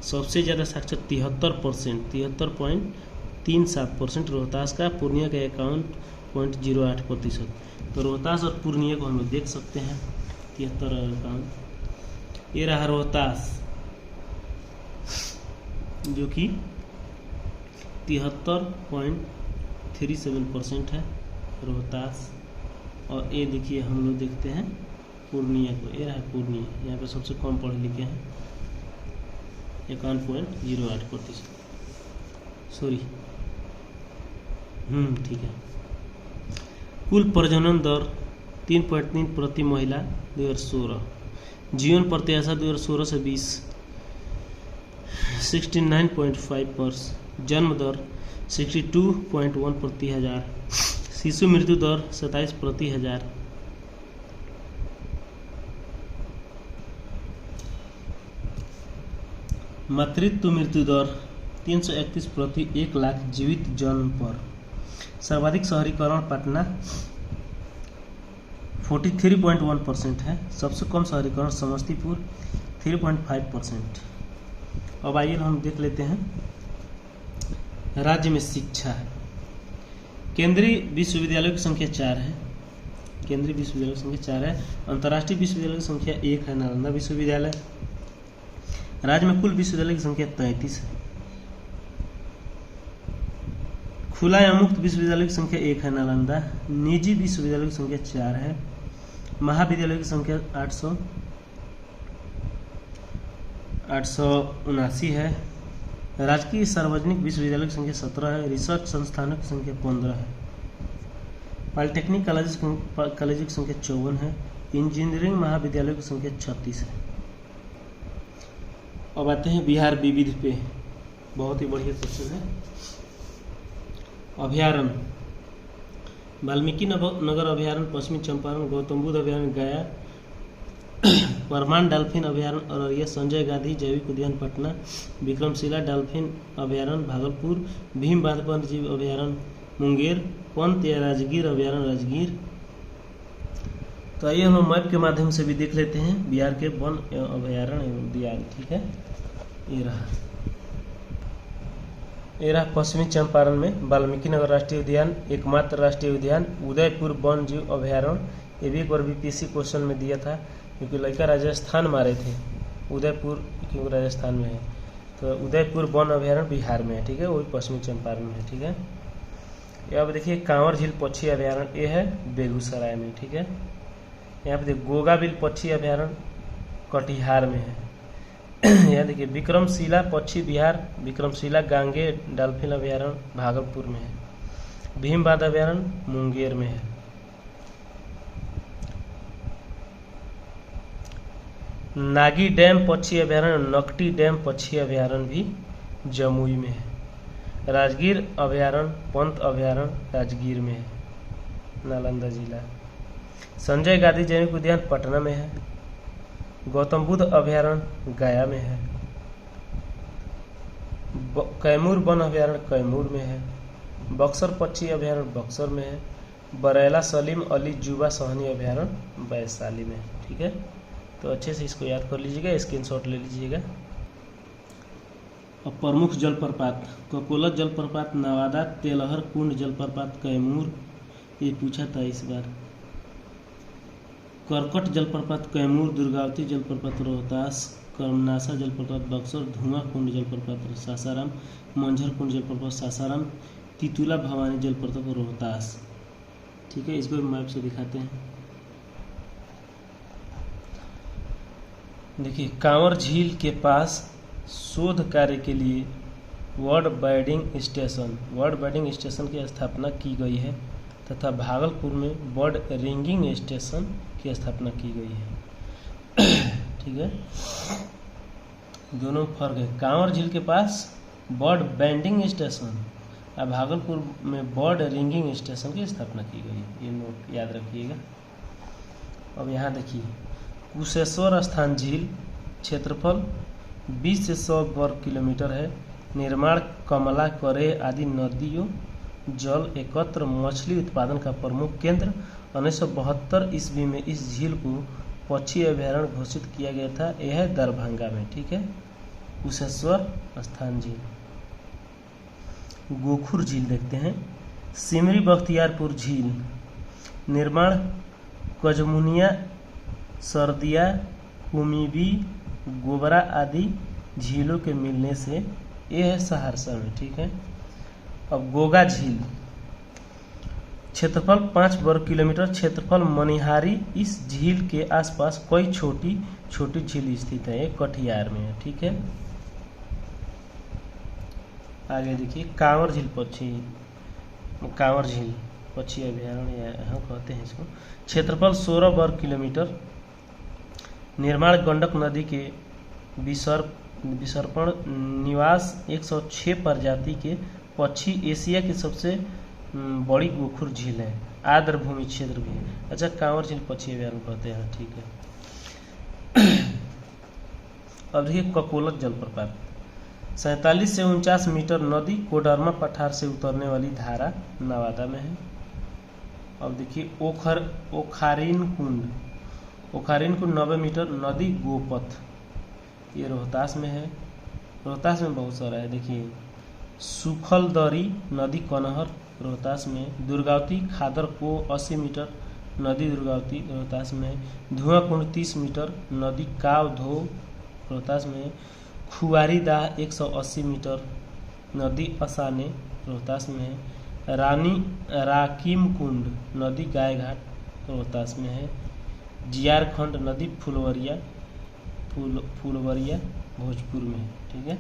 सबसे ज़्यादा साक्षर 73.37% रोहतास का, पूर्णिया का 51.08%। तो रोहतास और पूर्णिया को हम लोग देख सकते हैं 73 और 51। ये रहा रोहतास जो कि 73.37% है रोहतास। और ये देखिए हम लोग देखते हैं पूर्णिया को, ये रहा पूर्णिया, यहाँ पे सबसे कम पढ़े लिखे हैं 51.08%, सॉरी ठीक है। कुल प्रजनन दर 3.3 प्रति महिला 2016। जीवन प्रत्याशा 2016 से 20 69.5 वर्ष। जन्म दर 62.1 प्रति 1000। शिशु मृत्यु दर 27 प्रति 1000। मातृत्व मृत्यु दर 331 प्रति 1 लाख जीवित जन्म पर। सर्वाधिक शहरीकरण पटना 43.1% है। सबसे कम शहरीकरण समस्तीपुर 3.5%। अब आइए हम देख लेते हैं राज्य में शिक्षा है। केंद्रीय विश्वविद्यालयों की संख्या 4 है। केंद्रीय विश्वविद्यालय की संख्या 4 है। अंतर्राष्ट्रीय विश्वविद्यालय की संख्या 1 है, नालंदा विश्वविद्यालय। राज्य में कुल विश्वविद्यालय की संख्या 33 है। खुला या मुक्त विश्वविद्यालय की संख्या 1 है, नालंदा। निजी विश्वविद्यालय की संख्या 4 है। महाविद्यालय की संख्या 879 है। राजकीय सार्वजनिक विश्वविद्यालय की संख्या 17 है। रिसर्च संस्थानों की संख्या 15 है। पॉलिटेक्निक कॉलेज की संख्या 54 है। इंजीनियरिंग महाविद्यालय की संख्या 36 है। अब आते हैं बिहार विविध पे। बहुत ही बढ़िया क्वेश्चन है। अभयारण्य, वाल्मीकि नगर अभयारण्य पश्चिमी चंपारण, गौतम बुद्ध अभयारण्य गया, परमान डॉल्फिन अभयारण्य अररिया, संजय गांधी जैविक उद्यान पटना, विक्रमशिला डॉल्फिन अभयारण्य भागलपुर, भीम बांध वन्य जीव अभयारण्य मुंगेर, पंत या राजगीर अभयारण्य राजगीर। तो आइए हम मैप के माध्यम से भी देख लेते हैं बिहार के वन अभयारण्य एवं उद्यान। ठीक है, ये रहा पश्चिमी चंपारण में वाल्मीकि नगर राष्ट्रीय उद्यान, एकमात्र राष्ट्रीय उद्यान, उदयपुर वन जीव अभयारण्य। ये भी एक बार बीपीएससी क्वेश्चन में दिया था, क्योंकि लड़का राजस्थान मारे थे, उदयपुर क्योंकि राजस्थान में है, तो उदयपुर वन अभयारण्य बिहार में है। ठीक है, वही पश्चिमी चंपारण में है। ठीक है, ये अब देखिए कांवर झील पक्षी अभयारण्य, ये है बेगूसराय में। ठीक है, यहाँ पे देखिए गोगाबिल पक्षी अभयारण्य कटिहार में है। यहाँ देखिए विक्रमशिला पक्षी बिहार, विक्रमशिला गांगे डॉल्फिन अभयारण्य भागलपुर में है। भीमबांध अभयारण्य मुंगेर में है। नागी डैम पक्षी अभयारण्य, नकटी डैम पक्षी अभयारण्य भी जमुई में है। राजगीर अभयारण्य, पंत अभयारण्य राजगीर में है, नालंदा जिला। संजय गांधी जैविक उद्यान पटना में है। गौतम बुद्ध अभयारण्य गया में है। कैमूर वन अभयारण्य कैमूर में है। बक्सर पक्षी अभयारण्य बक्सर में है। बरेला सलीम अली जुबा सहनी अभयारण्य वैशाली में है। ठीक है, तो अच्छे से इसको याद कर लीजिएगा, स्क्रीनशॉट ले लीजिएगा। अब प्रमुख जलप्रपात, ककोला जलप्रपात नवादा, तेलहर कुंड जलप्रपात कैमूर, ये पूछा था इस बार। करकट जलप्रपात कैमूर, दुर्गावती जलप्रपात रोहतास, कर्मनासा जलप्रपात बक्सर, धुआं कुंड जलप्रपात सासाराम, मंझर कुंड जलप्रपात सासाराम, तितुला भवानी जलप्रपात रोहतास। ठीक है, इसको मैप से दिखाते हैं। देखिए कांवर झील के पास शोध कार्य के लिए बर्ड बाइडिंग स्टेशन की स्थापना की गई है तथा भागलपुर में बर्ड रिंगिंग स्टेशन की स्थापना की गई है। ठीक है, दोनों फर्क है। कांवर झील के पास बर्ड बैंडिंग स्टेशन और भागलपुर में बर्ड रिंगिंग स्टेशन की स्थापना की गई है, ये नोट याद रखिएगा। अब यहाँ देखिए कुशेश्वर स्थान झील, क्षेत्रफल 20 से 100 वर्ग किलोमीटर है। निर्माण कमला, करे आदि नदियों जल एकत्र मछली उत्पादन का प्रमुख केंद्र। 1972 ईस्वी में इस झील को पक्षी अभयारण्य घोषित किया गया था। यह है दरभंगा में। ठीक है, कुशेश्वर स्थान झील। गोखुर झील देखते हैं। सिमरी बख्तियारपुर झील, निर्माण कजमुनिया, सरदिया, कुमीबी, गोबरा आदि झीलों के मिलने से यह है सहरसा में। ठीक है, अब गोगा झील, क्षेत्रफल 5 वर्ग किलोमीटर, क्षेत्रफल मनिहारी। इस झील के आसपास कई छोटी छोटी झील स्थित है, ये कटिहार में है। ठीक है, आगे देखिए कांवर झील पक्षी अभयारण्य यहाँ कहते हैं इसको। क्षेत्रफल 16 वर्ग किलोमीटर। निर्माण गंडक नदी के विसर्पण निवास 106 प्रजाति के पक्षी। एशिया की सबसे बड़ी गोखुर झील है। आर्द्र भूमि क्षेत्र भी है। अच्छा, कांवर झील पक्षी अभयारण्य कहते हैं। ठीक है, अब देखिए ककोलत जलप्रपात, 47 से 49 मीटर नदी कोडरमा पठार से उतरने वाली धारा नवादा में है। अब देखिए ओखारीन कुंड 90 मीटर नदी गोपथ, ये रोहतास में है। रोहतास में बहुत सारा है। देखिए सुखलदरी नदी कनहर रोहतास में। दुर्गावती खादर को 80 मीटर नदी दुर्गावती रोहतास में। धुआं कुंड 30 मीटर नदी काव धो रोहतास में। खुआरी दाह 180 मीटर नदी असाने रोहतास में। रानी राकिम कुंड नदी गायघाट रोहतास में है। जियारखंड नदी फुलवरिया भोजपुर में है। ठीक है,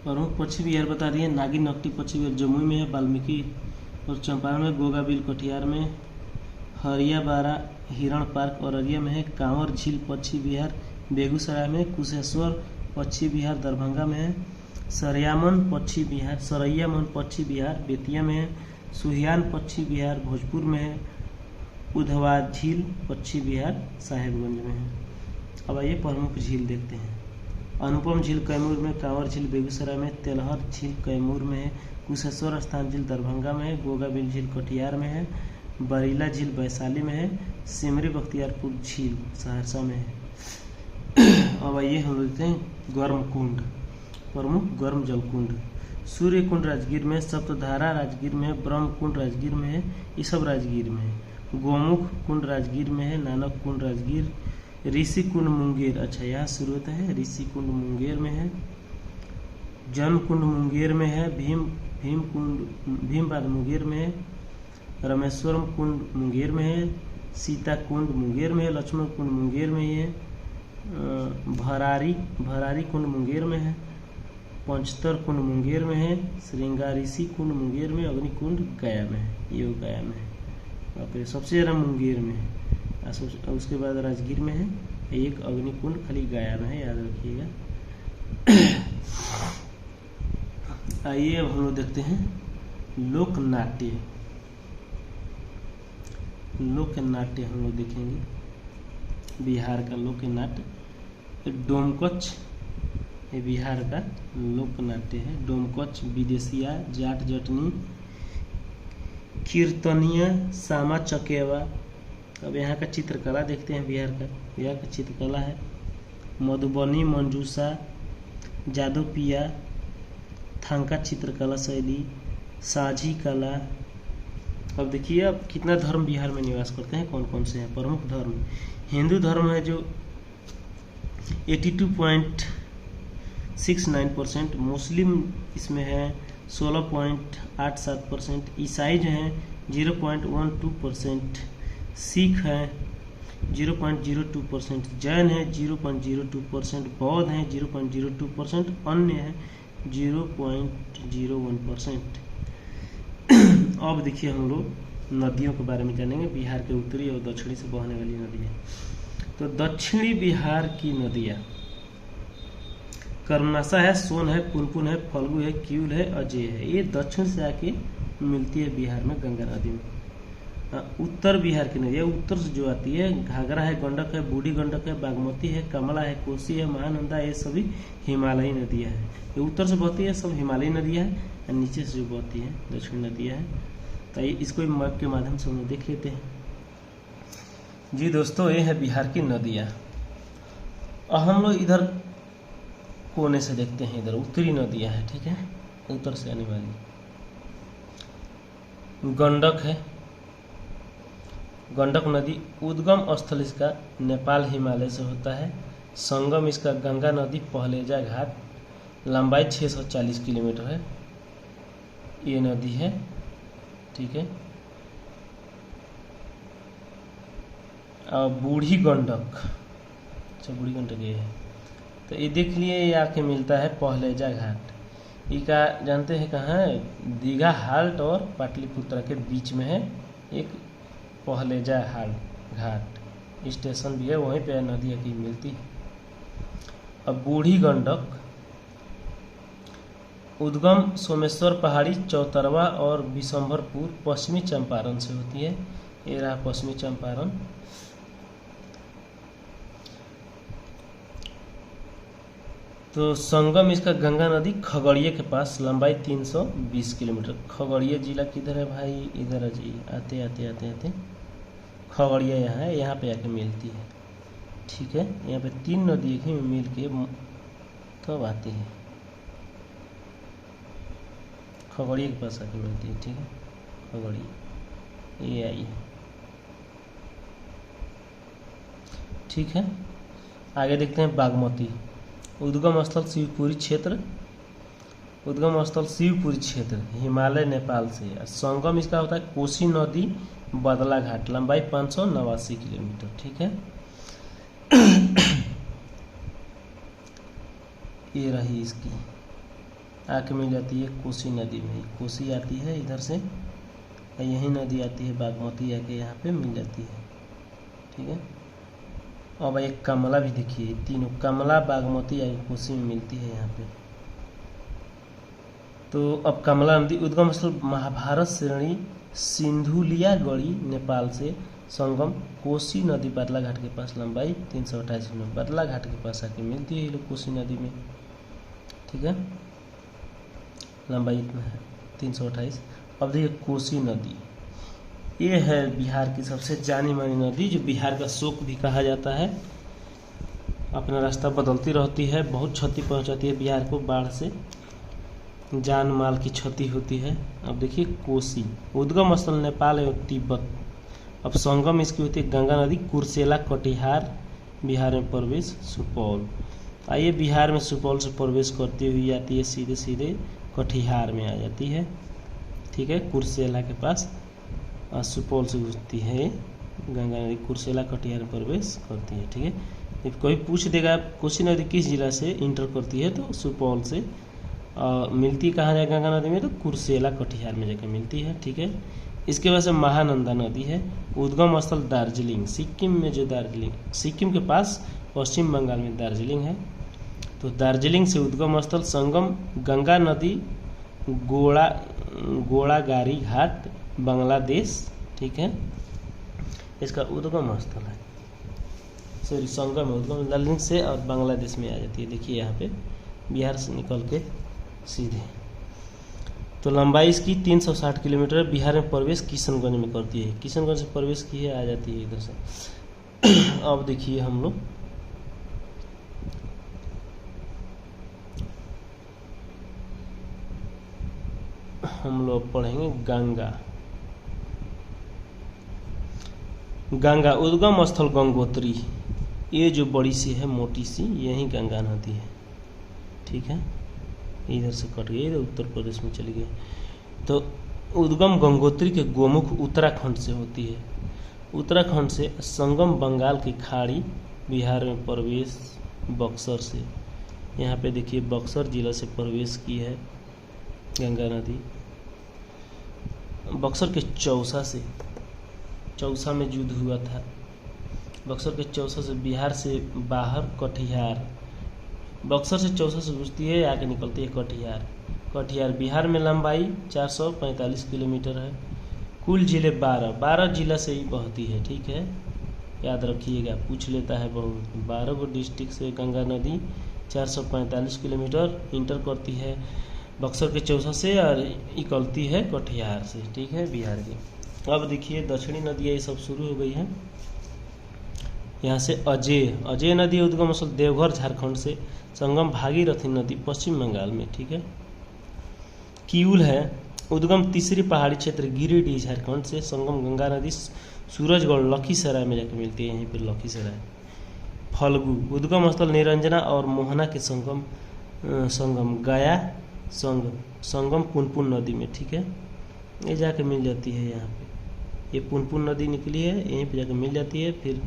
प्रमुख पक्षी बिहार बता दिए। नागी नकटी पक्षी बिहार जमुई में है। वाल्मीकि और चंपारण में। गोगाबिल कटिहार में। हरिया बारा हिरण पार्क अररिया में है। कांवर झील पक्षी बिहार बेगूसराय में, कुशेश्वर पश्चिम बिहार दरभंगा में है, सरैयामन पश्चिम बिहार बेतिया में है, सुहियान पश्चिम बिहार भोजपुर में है, उधवा झील पश्चिम बिहार साहेबगंज में है। अब आइए प्रमुख झील देखते हैं। अनुपम झील कैमूर में, कांवर झील बेगूसराय में, तेलहर झील कैमूर में है, कुशेश्वर स्थान झील दरभंगा में है, गोगाबिल झील कटिहार में है, बरीला झील वैशाली में है, सिमरी बख्तियारपुर झील सहरसा में है। अब आइए हम देखते हैं गर्म कुंड, प्रमुख गर्म जल कुंड। सूर्य कुंड राजगीर में, सप्तधारा राजगीर में है, ब्रह्म कुंड राजगीर में है, ये सब राजगीर में है। गोमुख कुंड राजगीर में है, नानक कुंड राजगीर, ऋषि कुंड मुंगेर, अच्छा यहाँ शुरू होता है, ऋषि कुंड मुंगेर में है, जन कुंड मुंगेर में है, भीमबाद मुंगेर में है, रामेश्वरम कुंड मुंगेर में है, सीता कुंड मुंगेर में है, लक्ष्मण कुंड मुंगेर में ही है, भरारी कुंड मुंगेर में है, पंचतर कुंड मुंगेर में है, श्रृंगारिसी कुंड मुंगेर में, अग्नि कुंड गया में है, ये गया में है, सबसे ज़्यादा मुंगेर में है। उसके बाद राजगीर में है, एक अग्नि कुंड खाली गया में है, याद रखिएगा। आइए अब हम लोग देखते हैं लोकनाट्य हम लोग देखेंगे बिहार का लोकनाट्य। डोमकच ये बिहार का लोकनाट्य है। डोमकच, विदेशिया, जाट जटनी, कीर्तनिया, सामा चकेवा। अब यहाँ का चित्रकला देखते हैं बिहार का चित्रकला है मधुबनी, मंजूषा, जादोपिया, थांका चित्रकला शैली, साझी कला। अब देखिए अब कितना धर्म बिहार में निवास करते हैं, कौन कौन से हैं। प्रमुख धर्म हिंदू धर्म है जो 82.69%, मुस्लिम इसमें है 16.87%, ईसाई जो हैं 0.12%, सिख है 0.02%, जैन है 0.02%, बौद्ध है 0.02%, अन्य है 0.01%। अब देखिए हम लोग नदियों के बारे में जानेंगे। बिहार के उत्तरी और दक्षिणी से बहने वाली नदियाँ। तो दक्षिणी बिहार की नदियाँ कर्मनाशा है, सोन है, पुनपुन है, फल्गु है, क्यूल है, अजय है। ये दक्षिण से आके मिलती है बिहार में गंगा नदी में। उत्तर बिहार की नदियाँ उत्तर से जो आती है, घाघरा है, गंडक है, बूढ़ी गंडक है, बागमती है, कमला है, कोसी है, महानंदा, ये सभी हिमालयी नदियाँ हैं। ये उत्तर से बहती है, सब हिमालयी नदियाँ हैं, और नीचे से जो बहती है दक्षिण नदियाँ हैं। तो इसको मैप के माध्यम से हम लोग देख लेते हैं। जी दोस्तों, ये है बिहार की नदियाँ। और हम लोग इधर कोने से देखते हैं, इधर उत्तरी नदियाँ हैं, ठीक है, उत्तर से आने वाली। गंडक है, गंडक नदी उद्गम स्थल इसका नेपाल हिमालय से होता है। संगम इसका गंगा नदी पहलेजा घाट, लंबाई 640 किलोमीटर है, ये नदी है, ठीक है। और बूढ़ी गंडक, अच्छा बूढ़ी गंडक ये है, तो ये देख लिए, ये आके मिलता है पहलेजा घाट। ये का जानते हैं कहाँ है? दीघा हाल्ट और पाटलिपुत्रा के बीच में है एक पहलेजा घाट स्टेशन भी है, वहीं पे नदी आके मिलती है। अब बूढ़ी गंडक उद्गम सोमेश्वर पहाड़ी, चौतरवा और बिशंभरपुर पश्चिमी चंपारण से होती है। ये रहा पश्चिमी चंपारण। तो संगम इसका गंगा नदी खगड़िया के पास, लंबाई 320 किलोमीटर। खगड़िया जिला किधर है भाई? इधर है जी, आते आते आते आते खगड़िया यहाँ है, यहाँ पे आके मिलती है, ठीक है। यहाँ पे 3 नदी एक ही में मिल के तब आती है, खगड़िया के पास आके मिलती है, ठीक है। खगड़िया ये आई है, ठीक है। आगे देखते हैं बागमती। उद्गम स्थल शिवपुरी क्षेत्र, उद्गम स्थल शिवपुरी क्षेत्र, हिमालय नेपाल से। संगम इसका होता है कोसी नदी बदला घाट, लंबाई 589 किलोमीटर, ठीक है। ये रही इसकी, आके मिल जाती है कोसी नदी में। कोसी आती है इधर से, यही नदी आती है बागमती, आके यहाँ पे मिल जाती है, ठीक है। अब एक कमला भी देखिए, तीनों कमला, बागमती और कोसी में मिलती है यहाँ पे। तो अब कमला नदी उद्गम स्थल महाभारत श्रेणी सिंधुलिया गढ़ी नेपाल से संगम कोसी नदी बदला घाट के पास, लंबाई 328 किलोमीटर, बदला घाट के पास आके मिलती है ये लोग कोसी नदी में, ठीक है, लंबाई इतना है 328। अब देखिए कोसी नदी, ये है बिहार की सबसे जानी मानी नदी, जो बिहार का शोक भी कहा जाता है। अपना रास्ता बदलती रहती है, बहुत क्षति पहुंचाती है बिहार को, बाढ़ से जान माल की क्षति होती है। अब देखिए कोसी उद्गम स्थल नेपाल एवं तिब्बत। अब संगम इसकी होती है गंगा नदी कुर्सेला कटिहार, बिहार में प्रवेश सुपौल। आइए बिहार में सुपौल से प्रवेश करती हुई आती है, सीधे सीधे कटिहार में आ जाती है, ठीक है, कुर्सेला के पास सुपौल से घुसती है गंगा नदी, कुर्सेला कटिहार में प्रवेश करती है, ठीक है। if कोई पूछ देगा कोसी नदी किस जिला से इंटर करती है, तो सुपौल से मिलती कहाँ जाए गंगा नदी में, तो कुर्सेला कटिहार में जाकर मिलती है, ठीक है। इसके बाद से महानंदा नदी है, उद्गम स्थल दार्जिलिंग, सिक्किम में, जो दार्जिलिंग सिक्किम के पास पश्चिम बंगाल में दार्जिलिंग है। तो दार्जिलिंग से उद्गम स्थल संगम गंगा नदी गोड़ागारी घाट, बांग्लादेश, ठीक है, इसका उद्गम स्थल है, सॉरी संगम है, उद्गम दार्जिलिंग से और बांग्लादेश में आ जाती है। देखिए यहाँ पे बिहार से निकल के सीधे, तो लंबाई इसकी 360 किलोमीटर है। बिहार में प्रवेश किशनगंज में करती है, किशनगंज से प्रवेश की है, आ जाती है इधर से। अब देखिए हम लोग पढ़ेंगे गंगा। गंगा उद्गम स्थल गंगोत्री, ये जो बड़ी सी है मोटी सी, यही गंगा नदी है, ठीक है, इधर से कट गई, इधर उत्तर प्रदेश में चली गई। तो उद्गम गंगोत्री के गोमुख उत्तराखंड से होती है, उत्तराखंड से संगम बंगाल की खाड़ी, बिहार में प्रवेश बक्सर से। यहाँ पे देखिए बक्सर जिला से प्रवेश की है गंगा नदी, बक्सर के चौसा से, चौसा में युद्ध हुआ था, बक्सर के चौसा से बिहार से बाहर कटिहार, बक्सर से चौसा से घुसती है, आगे निकलती है कटिहार। कटिहार बिहार में लंबाई 445 किलोमीटर है। कुल जिले 12 जिला से ही बहती है, ठीक है, याद रखिएगा, पूछ लेता है बहुत। 12 गो डिस्ट्रिक्ट से गंगा नदी 445 किलोमीटर इंटर करती है बक्सर के चौसा से और निकलती है कटिहार से, ठीक है, बिहार की। अब देखिए दक्षिणी नदियाँ ये सब शुरू हो गई हैं। यहाँ से अजय नदी उद्गम स्थल देवघर झारखंड से, संगम भागीरथी नदी पश्चिम बंगाल में, ठीक है। किऊल है उद्गम तीसरी पहाड़ी क्षेत्र गिरिडीह झारखंड से, संगम गंगा नदी सूरजगढ़ लखीसराय में जाकर मिलती है, यहीं पर लखीसराय। फल्गु उद्गम स्थल निरंजना और मोहना के संगम गया संगम पुनपुन नदी में, ठीक है, ये जाके मिल जाती है यहाँ पे, ये पुनपुन नदी निकली है, यहीं पे जाके मिल जाती है, फिर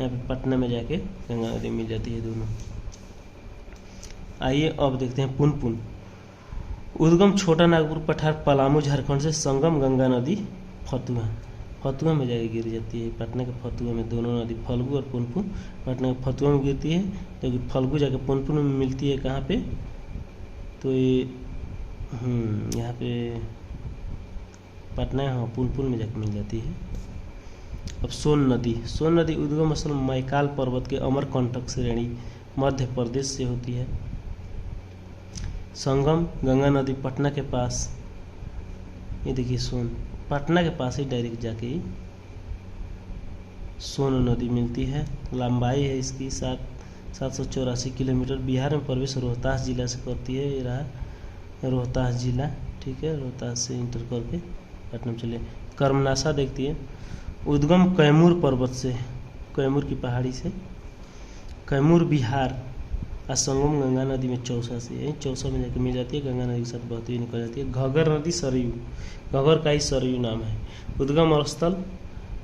यहाँ पे पटना में जाके गंगा नदी मिल जाती है दोनों। आइए अब देखते हैं पुनपुन उद्गम छोटा नागपुर पठार पलामू झारखंड से, संगम गंगा नदी फतुआ में जाके गिर जाती है, पटना के फतुआ में, दोनों नदी फल्गु और पुनपुन पटना के फतुआ में गिरती है, क्योंकि फल्गु जाके पुनपुन में मिलती है, कहाँ पे, तो ये यहाँ पे पटना, हाँ, पुनपुन में जाके मिल जाती है। अब सोन नदी उद्गम स्थल मैकाल पर्वत के अमरकंटक श्रेणी मध्य प्रदेश से होती है। संगम गंगा नदी पटना के पास, ये देखिए सोन, पटना के पास ही डायरेक्ट जाके सोन नदी मिलती है। लंबाई है इसकी 784 किलोमीटर। बिहार में प्रवेश रोहतास जिला से करती है, ये रहा रोहतास जिला, ठीक है, रोहतास से इंटर करके पटना में चले। कर्मनाशा देखती है उद्गम कैमूर पर्वत से, कैमूर की पहाड़ी से, कैमूर बिहार और संगम गंगा नदी में चौसा से, यही चौसा में जाकर मिल जाती है, गंगा नदी के साथ बहती हुई निकल जाती है। घगर नदी सरयू, घगर का ही सरयू नाम है। उद्गम स्थल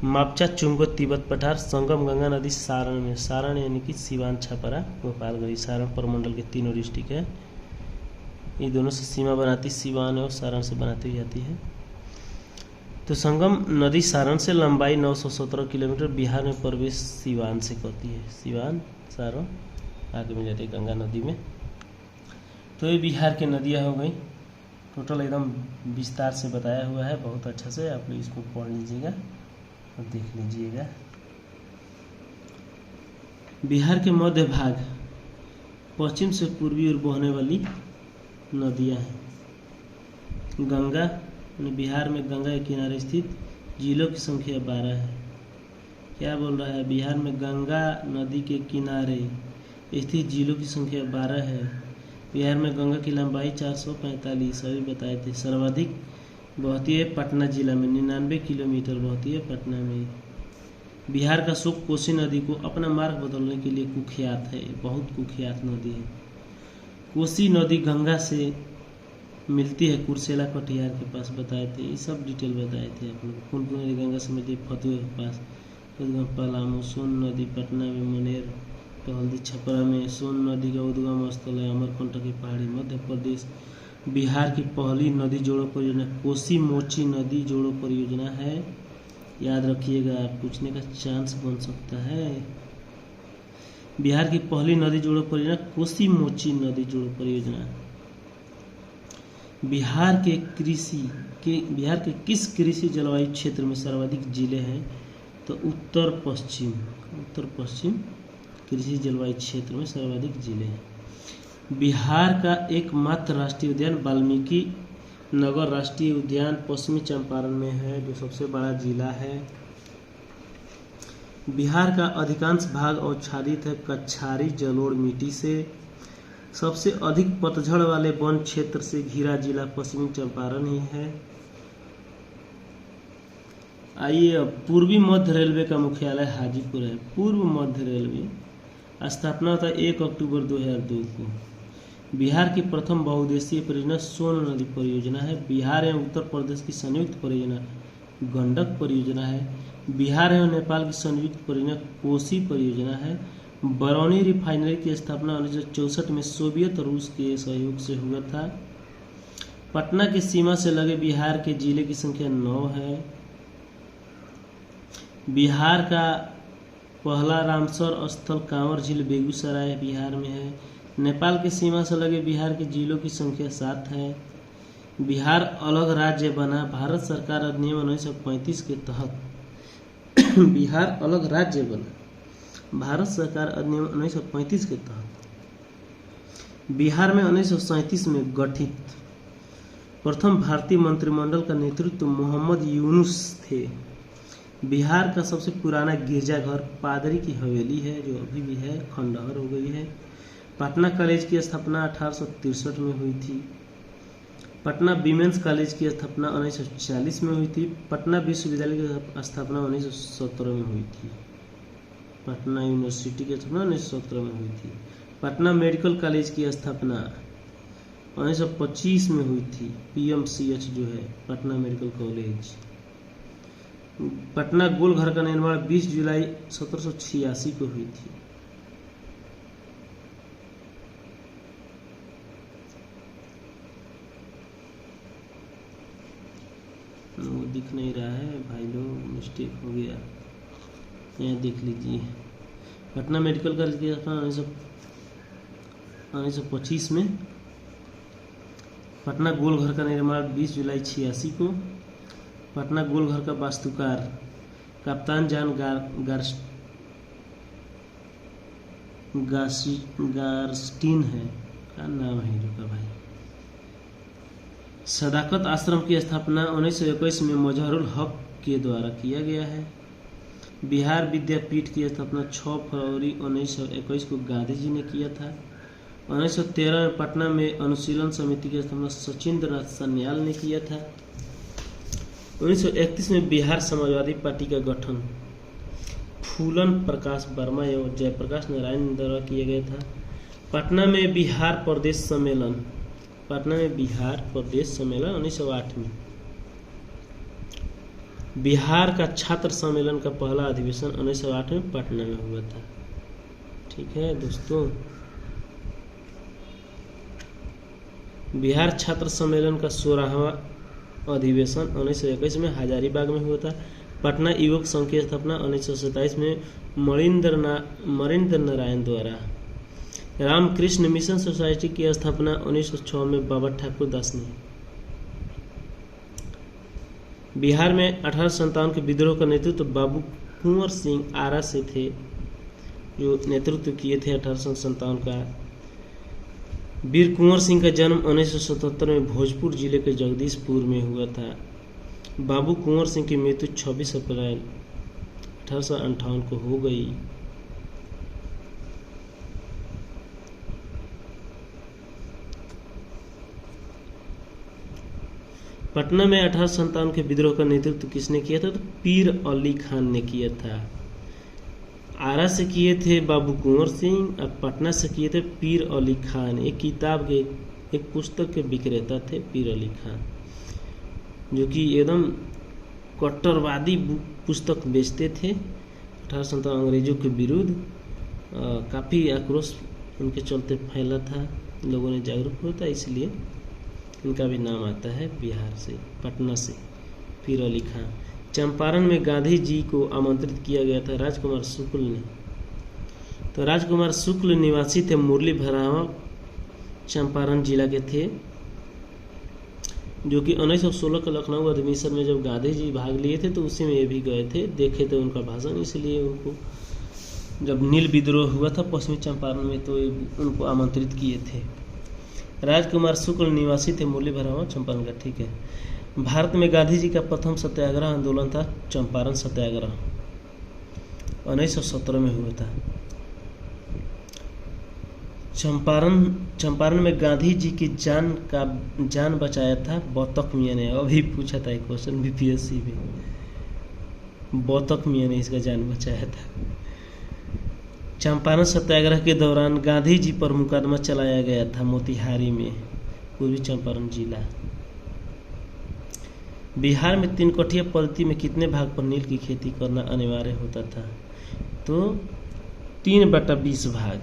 मापचा चुंगो तिब्बत पठार, संगम गंगा नदी सारण में, सारण यानी कि सिवान छपरा गोपालगंज सारण प्रमंडल के तीनों डिस्ट्रिक्ट है, ये दोनों से सीमा बनाती, सिवान और सारण से बनाती हुई जाती है। तो संगम नदी सारण से लंबाई 917 किलोमीटर, बिहार में प्रवेश सिवान से करती है। सिवान सारण आगे में जाती है गंगा नदी में। तो ये बिहार की नदियाँ हो गई। टोटल एकदम विस्तार से बताया हुआ है, बहुत अच्छा से। आप लोग इसको पढ़ लीजिएगा और देख लीजिएगा। बिहार के मध्य भाग पश्चिम से पूर्वी ओर बहने वाली नदियाँ हैं। गंगा, बिहार में गंगा के किनारे स्थित जिलों की संख्या 12 है। क्या बोल रहा है? बिहार में गंगा नदी के किनारे स्थित जिलों की संख्या 12 है। बिहार में गंगा की लंबाई 445 अभी बताए थे। सर्वाधिक बहती है पटना जिला में, 99 किलोमीटर बहती है पटना में। बिहार का शोक कोसी नदी को अपना मार्ग बदलने के लिए कुख्यात है, बहुत कुख्यात नदी है। कोसी नदी गंगा से मिलती है कुर्सेला कटिहार के पास, बताए थे। ये सब डिटेल बताए थे आप लोग। कौन कौन नदी गंगा से मिलती है? फतुहा के पास, उद्गम पलामू। सोन नदी पटना में, मनेर हल्दी छपरा में। सोन नदी का उद्गम स्थल है अमरकंटक की पहाड़ी, मध्य प्रदेश। बिहार की पहली नदी जोड़ो परियोजना कोसी मोची नदी जोड़ो परियोजना है। याद रखिएगा, पूछने का चांस बन सकता है। बिहार की पहली नदी जोड़ो परियोजना कोसी मोची नदी जोड़ो परियोजना। बिहार के किस कृषि जलवायु क्षेत्र में सर्वाधिक जिले हैं? तो उत्तर पश्चिम कृषि जलवायु क्षेत्र में सर्वाधिक जिले हैं। बिहार का एकमात्र राष्ट्रीय उद्यान वाल्मीकि नगर राष्ट्रीय उद्यान पश्चिमी चंपारण में है, जो सबसे बड़ा जिला है। बिहार का अधिकांश भाग आच्छादित है कच्छारी जलोढ़ मिट्टी से। सबसे अधिक पतझड़ वाले वन क्षेत्र से घिरा जिला पश्चिमी चंपारण ही है। आइए अब पूर्वी मध्य रेलवे का मुख्यालय हाजीपुर है। पूर्व मध्य रेलवे स्थापना था 1 अक्टूबर 2002 को। बिहार की प्रथम बहुउद्देशीय परियोजना सोन नदी परियोजना है। बिहार एवं उत्तर प्रदेश की संयुक्त परियोजना गंडक परियोजना है। बिहार एवं नेपाल की संयुक्त परियोजना कोसी परियोजना है। बरौनी रिफाइनरी की स्थापना 1964 में सोवियत रूस के सहयोग से हुआ था। पटना की सीमा से लगे बिहार के जिले की संख्या 9 है। बिहार का पहला रामसर स्थल कांवर झील बेगूसराय बिहार में है। नेपाल की सीमा से लगे बिहार के जिलों की संख्या 7 है। बिहार अलग राज्य बना भारत सरकार अधिनियम 1935 के तहत। बिहार अलग राज्य बना भारत सरकार अधिनियम 1935 के तहत। बिहार में 1937 में गठित प्रथम भारतीय मंत्रिमंडल का नेतृत्व मोहम्मद यूनुस थे। बिहार का सबसे पुराना गिरजाघर पादरी की हवेली है, जो अभी भी है, खंडहर हो गई है। पटना कॉलेज की स्थापना 1863 में हुई थी। पटना विमेंस कॉलेज की स्थापना 1940 में हुई थी। पटना विश्वविद्यालय की स्थापना 1917 में हुई थी। पटना यूनिवर्सिटी की स्थापना 1917 में हुई थी। पटना मेडिकल कॉलेज की स्थापना 1925 में हुई थी। PMCH जो है पटना मेडिकल कॉलेज। पटना गोल घर का निर्माण 20 जुलाई 1786 को हुई थी। वो दिख नहीं रहा है भाई लोग, मिस्टेक हो गया, यहाँ देख लीजिए। पटना मेडिकल कॉलेज की स्थापना 1925 में। पटना गोल घर का निर्माण 20 जुलाई 86 को। पटना गोल घर का वास्तुकार कप्तान जॉन गार्स्टीन है, क्या नाम है हीरो का भाई। सदाकत आश्रम की स्थापना 1921 में मजहरुल हक के द्वारा किया गया है। बिहार विद्यापीठ की स्थापना 6 फरवरी 1921 को गांधी जी ने किया था। 1913 में पटना में अनुशीलन समिति की स्थापना सचिंद्र नाथ सन्याल ने किया था। 1931 में बिहार समाजवादी पार्टी का गठन फूलन प्रकाश वर्मा एवं जयप्रकाश नारायण द्वारा किया गया था। पटना में बिहार प्रदेश सम्मेलन 1908 में। बिहार का छात्र सम्मेलन का पहला अधिवेशन 1908 में पटना में हुआ था। ठीक है दोस्तों, बिहार छात्र सम्मेलन का 16वां अधिवेशन 1921 में हजारीबाग में हुआ था। पटना युवक संघ की स्थापना 1927 में मणिन्द्र नारायण द्वारा। रामकृष्ण मिशन सोसाइटी की स्थापना 1906 में बाबा ठाकुर दास ने। बिहार में 1857 के विद्रोह का नेतृत्व बाबू कुंवर सिंह आरा से थे, जो नेतृत्व किए थे 1857 का। वीर कुंवर सिंह का जन्म 1977 में भोजपुर जिले के जगदीशपुर में हुआ था। बाबू कुंवर सिंह की मृत्यु 26 अप्रैल 1858 को हो गई। पटना में 1857 के विद्रोह का नेतृत्व किसने किया था? तो पीर अली खान ने किया था। आरा से किए थे बाबू कुंवर सिंह और पटना से किए थे पीर अली खान। एक किताब के एक पुस्तक के विक्रेता थे पीर अली खान, जो कि एकदम कट्टरवादी पुस्तक बेचते थे 1857 अंग्रेजों के विरुद्ध। काफ़ी आक्रोश उनके चलते फैला था, लोगों ने जागरूक हुआ था, इसलिए इनका भी नाम आता है बिहार से, पटना से, पीर अली खान। चंपारण में गांधी जी को आमंत्रित किया गया था राजकुमार शुक्ल ने। तो राजकुमार शुक्ल निवासी थे मुरली भरावा, चंपारण जिला के थे, जो कि 1916 के लखनऊ अधिवेशन में जब गांधी जी भाग लिए थे तो उसी में ये भी गए थे, देखे थे उनका भाषण, इसलिए उनको जब नील विद्रोह हुआ था पश्चिमी चंपारण में तो उनको आमंत्रित किए थे। राजकुमार शुक्ल निवासी थे मुरली भरावा, चंपारण का। ठीक है। भारत में गांधी जी का प्रथम सत्याग्रह आंदोलन था चंपारण सत्याग्रह, 1917 में हुआ था। चंपारण में गांधी जी की जान बचाया था बौतक मियाँ ने। अभी पूछा था एक क्वेश्चन बीपीएससी में, बौतक मियाँ ने इसका जान बचाया था। चंपारण सत्याग्रह के दौरान गांधी जी पर मुकदमा चलाया गया था मोतिहारी में, पूर्वी चंपारण जिला। बिहार में 3 कठिया पद्धति में कितने भाग पर नील की खेती करना अनिवार्य होता था? तो 3/20 भाग।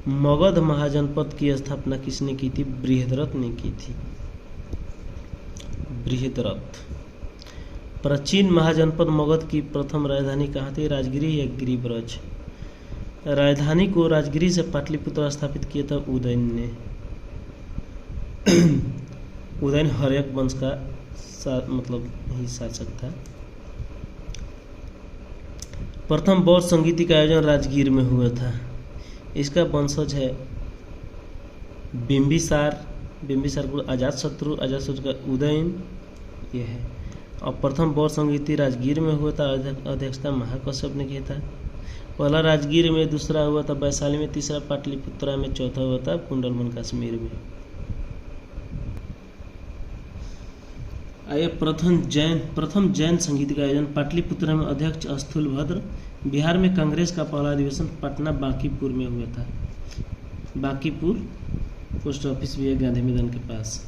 मगध महाजनपद की स्थापना किसने की थी? बृहद्रथ ने की थी। बृहद्रथ। प्राचीन महाजनपद मगध की प्रथम राजधानी कहाँ थी? राजगिरी या गिरिब्रज? राजधानी को राजगिरी से पाटलिपुत्र स्थापित किया था उदयन ने। उदयन हर्यक वंश का ही शासक था। प्रथम बौद्ध संगीति का आयोजन राजगीर में हुआ था। इसका वंशज है बिंबिसार को अजातशत्रु का उदयन ये है। और प्रथम बौद्ध संगीति राजगीर में हुआ था, अध्यक्षता महाकश्यप ने किया था। पहला राजगीर में, दूसरा हुआ था वैशाली में, तीसरा पाटलिपुत्रा में, चौथा हुआ था कुंडलवन कश्मीर में। आइए प्रथम जैन संगीत का आयोजन पाटलिपुत्र में, अध्यक्ष स्थूलभद्र। बिहार में कांग्रेस का पहला अधिवेशन पटना बांकीपुर में हुआ था। बांकीपुर पोस्ट ऑफिस भी है गांधी मैदान के पास,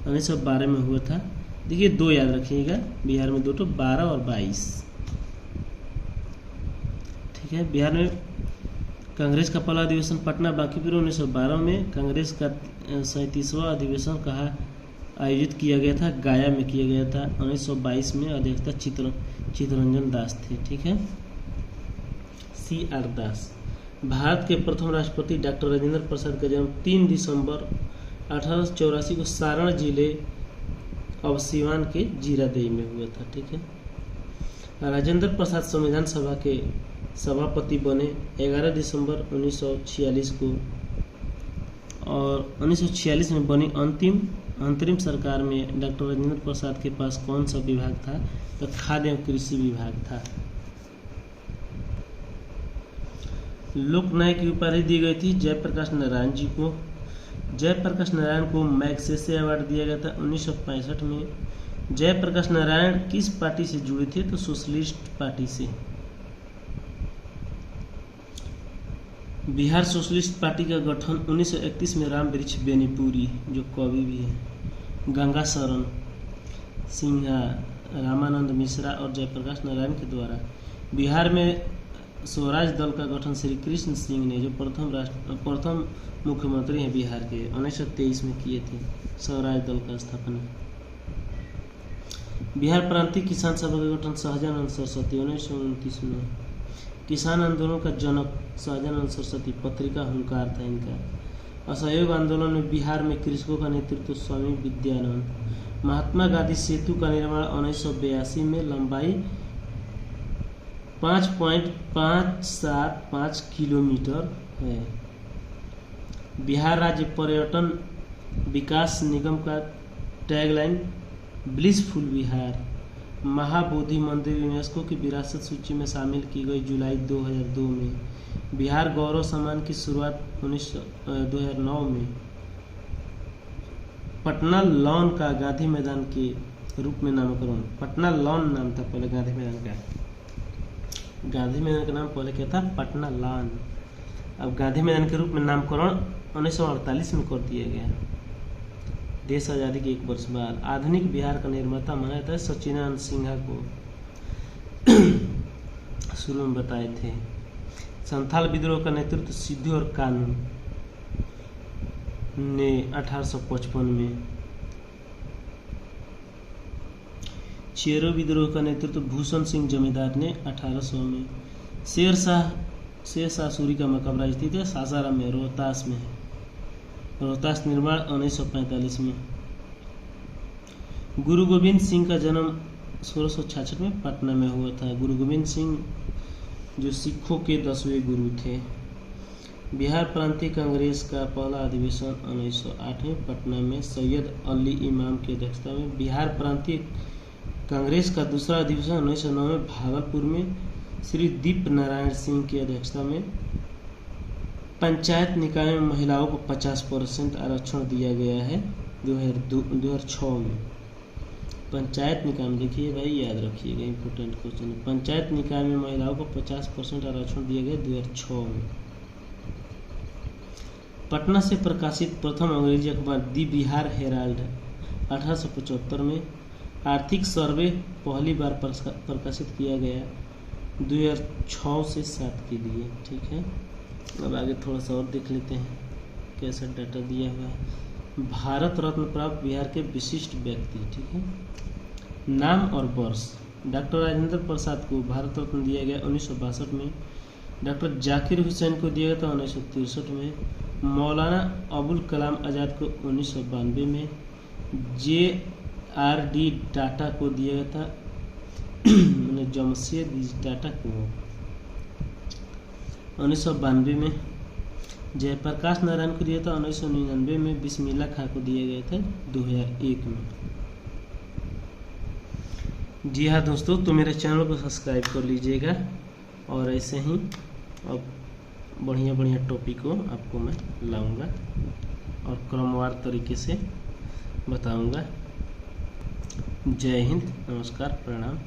1912 में हुआ था। देखिए 2 याद रखिएगा, बिहार में 2 तो 12 और 22। ठीक है। बिहार में कांग्रेस का पहला अधिवेशन पटना बांकीपुर 1912 में। कांग्रेस का 37वां अधिवेशन कहा आयोजित किया गया था? गया में किया गया था 1922 में। अध्यक्षता चित्तरंजन दास थे। ठीक है। CR दास। भारत के प्रथम राष्ट्रपति डॉक्टर राजेंद्र प्रसाद का जन्म 3 दिसंबर 1884 को सारण जिले अब सिवान के जीरादेई में हुआ था। ठीक है। राजेंद्र प्रसाद संविधान सभा के सभापति बने 11 दिसंबर 1946 को, और 1946 में बनी अंतरिम सरकार में डॉक्टर राजेंद्र प्रसाद के पास कौन सा विभाग था? तो खाद्य एवं कृषि विभाग था। लोकनायक की उपाधि दी गई थी जयप्रकाश नारायण जी को। जयप्रकाश नारायण को मैग्सेसे अवार्ड दिया गया था 1965 में। जयप्रकाश नारायण किस पार्टी से जुड़े थे? तो सोशलिस्ट पार्टी से। बिहार सोशलिस्ट पार्टी का गठन 1931 में राम वृक्ष बेनीपुरी, जो कवि भी है, गंगा शरण सिन्हा, रामानंद मिश्रा और जयप्रकाश नारायण के द्वारा। बिहार में स्वराज दल का गठन श्री कृष्ण सिंह ने, जो प्रथम मुख्यमंत्री हैं बिहार के, 1923 में किए थे स्वराज दल का स्थापना। बिहार प्रांतीय किसान सभा का गठन शाहजहान सरस्वती 1929 में। किसान आंदोलन का जनक शाहजहान सरस्वती, पत्रिका हुंकार था इनका। असहयोग आंदोलन में बिहार में कृषकों का नेतृत्व स्वामी विद्यानंद। महात्मा गांधी सेतु का निर्माण 1982 में, लंबाई 5.575 किलोमीटर है। बिहार राज्य पर्यटन विकास निगम का टैगलाइन ब्लिसफुल बिहार। महाबोधि मंदिर यूनेस्को की विरासत सूची में शामिल की गई जुलाई 2002 में। बिहार गौरव सम्मान की शुरुआत 2009 में। पटना लॉन का गांधी मैदान के रूप में नामकरण। पटना लॉन नाम था पहले गांधी मैदान का। गांधी मैदान का नाम पहले क्या था? पटना लॉन। अब गांधी मैदान के रूप में नामकरण 1948 में कर दिया गया, देश आज़ादी के 1 वर्ष बाद। आधुनिक बिहार का निर्माता माना जाता है सचिदानंद सिन्हा को, शुरू में बताए थे। संथाल विद्रोह का नेतृत्व सिद्धू और कानू ने 1855 में। चेरो विद्रोह का नेतृत्व भूषण सिंह जमींदार ने 1800 में। शेरशाह सूरी का मकबरा स्थित है सासाराम में, रोहतास में। रोहतास निर्माण 1945 में। गुरु गोविंद सिंह का जन्म 1666 में पटना में हुआ था। गुरु गोविंद सिंह जो सिखों के 10वें गुरु थे। बिहार प्रांतीय कांग्रेस का पहला अधिवेशन 1908 में पटना में सैयद अली इमाम की अध्यक्षता में। बिहार प्रांतीय कांग्रेस का दूसरा अधिवेशन 1909 में भागलपुर में श्री दीप नारायण सिंह की अध्यक्षता में। पंचायत निकाय में महिलाओं को 50% आरक्षण दिया गया है 2006 में। पंचायत निकाय में, देखिए भाई याद रखिएगा, इंपोर्टेंट क्वेश्चन। पंचायत निकाय में महिलाओं को 50% आरक्षण दिया गया 2006 में। पटना से प्रकाशित प्रथम अंग्रेजी अखबार दी बिहार हेराल्ड 1875 में। आर्थिक सर्वे पहली बार प्रकाशित किया गया 2006 से 7 के लिए। ठीक है, अब आगे थोड़ा सा और देख लेते हैं कैसा डाटा दिया हुआ है। भारत रत्न प्राप्त बिहार के विशिष्ट व्यक्ति। ठीक है, नाम और वर्ष। डॉक्टर राजेंद्र प्रसाद को भारत रत्न दिया गया 1962 में। डॉक्टर जाकिर हुसैन को दिया गया था 1963 में। मौलाना अबुल कलाम आज़ाद को 1992 में। JRD टाटा को दिया गया था जमशेद टाटा को 1992 में। जयप्रकाश नारायण को दिया था 1999 में। बिस्मिल्लाह खां को दिया गया था 2001 में। जी हाँ दोस्तों, तो मेरे चैनल को सब्सक्राइब कर लीजिएगा और ऐसे ही अब बढ़िया बढ़िया टॉपिक को आपको मैं लाऊंगा और क्रमवार तरीके से बताऊंगा। जय हिंद, नमस्कार, प्रणाम।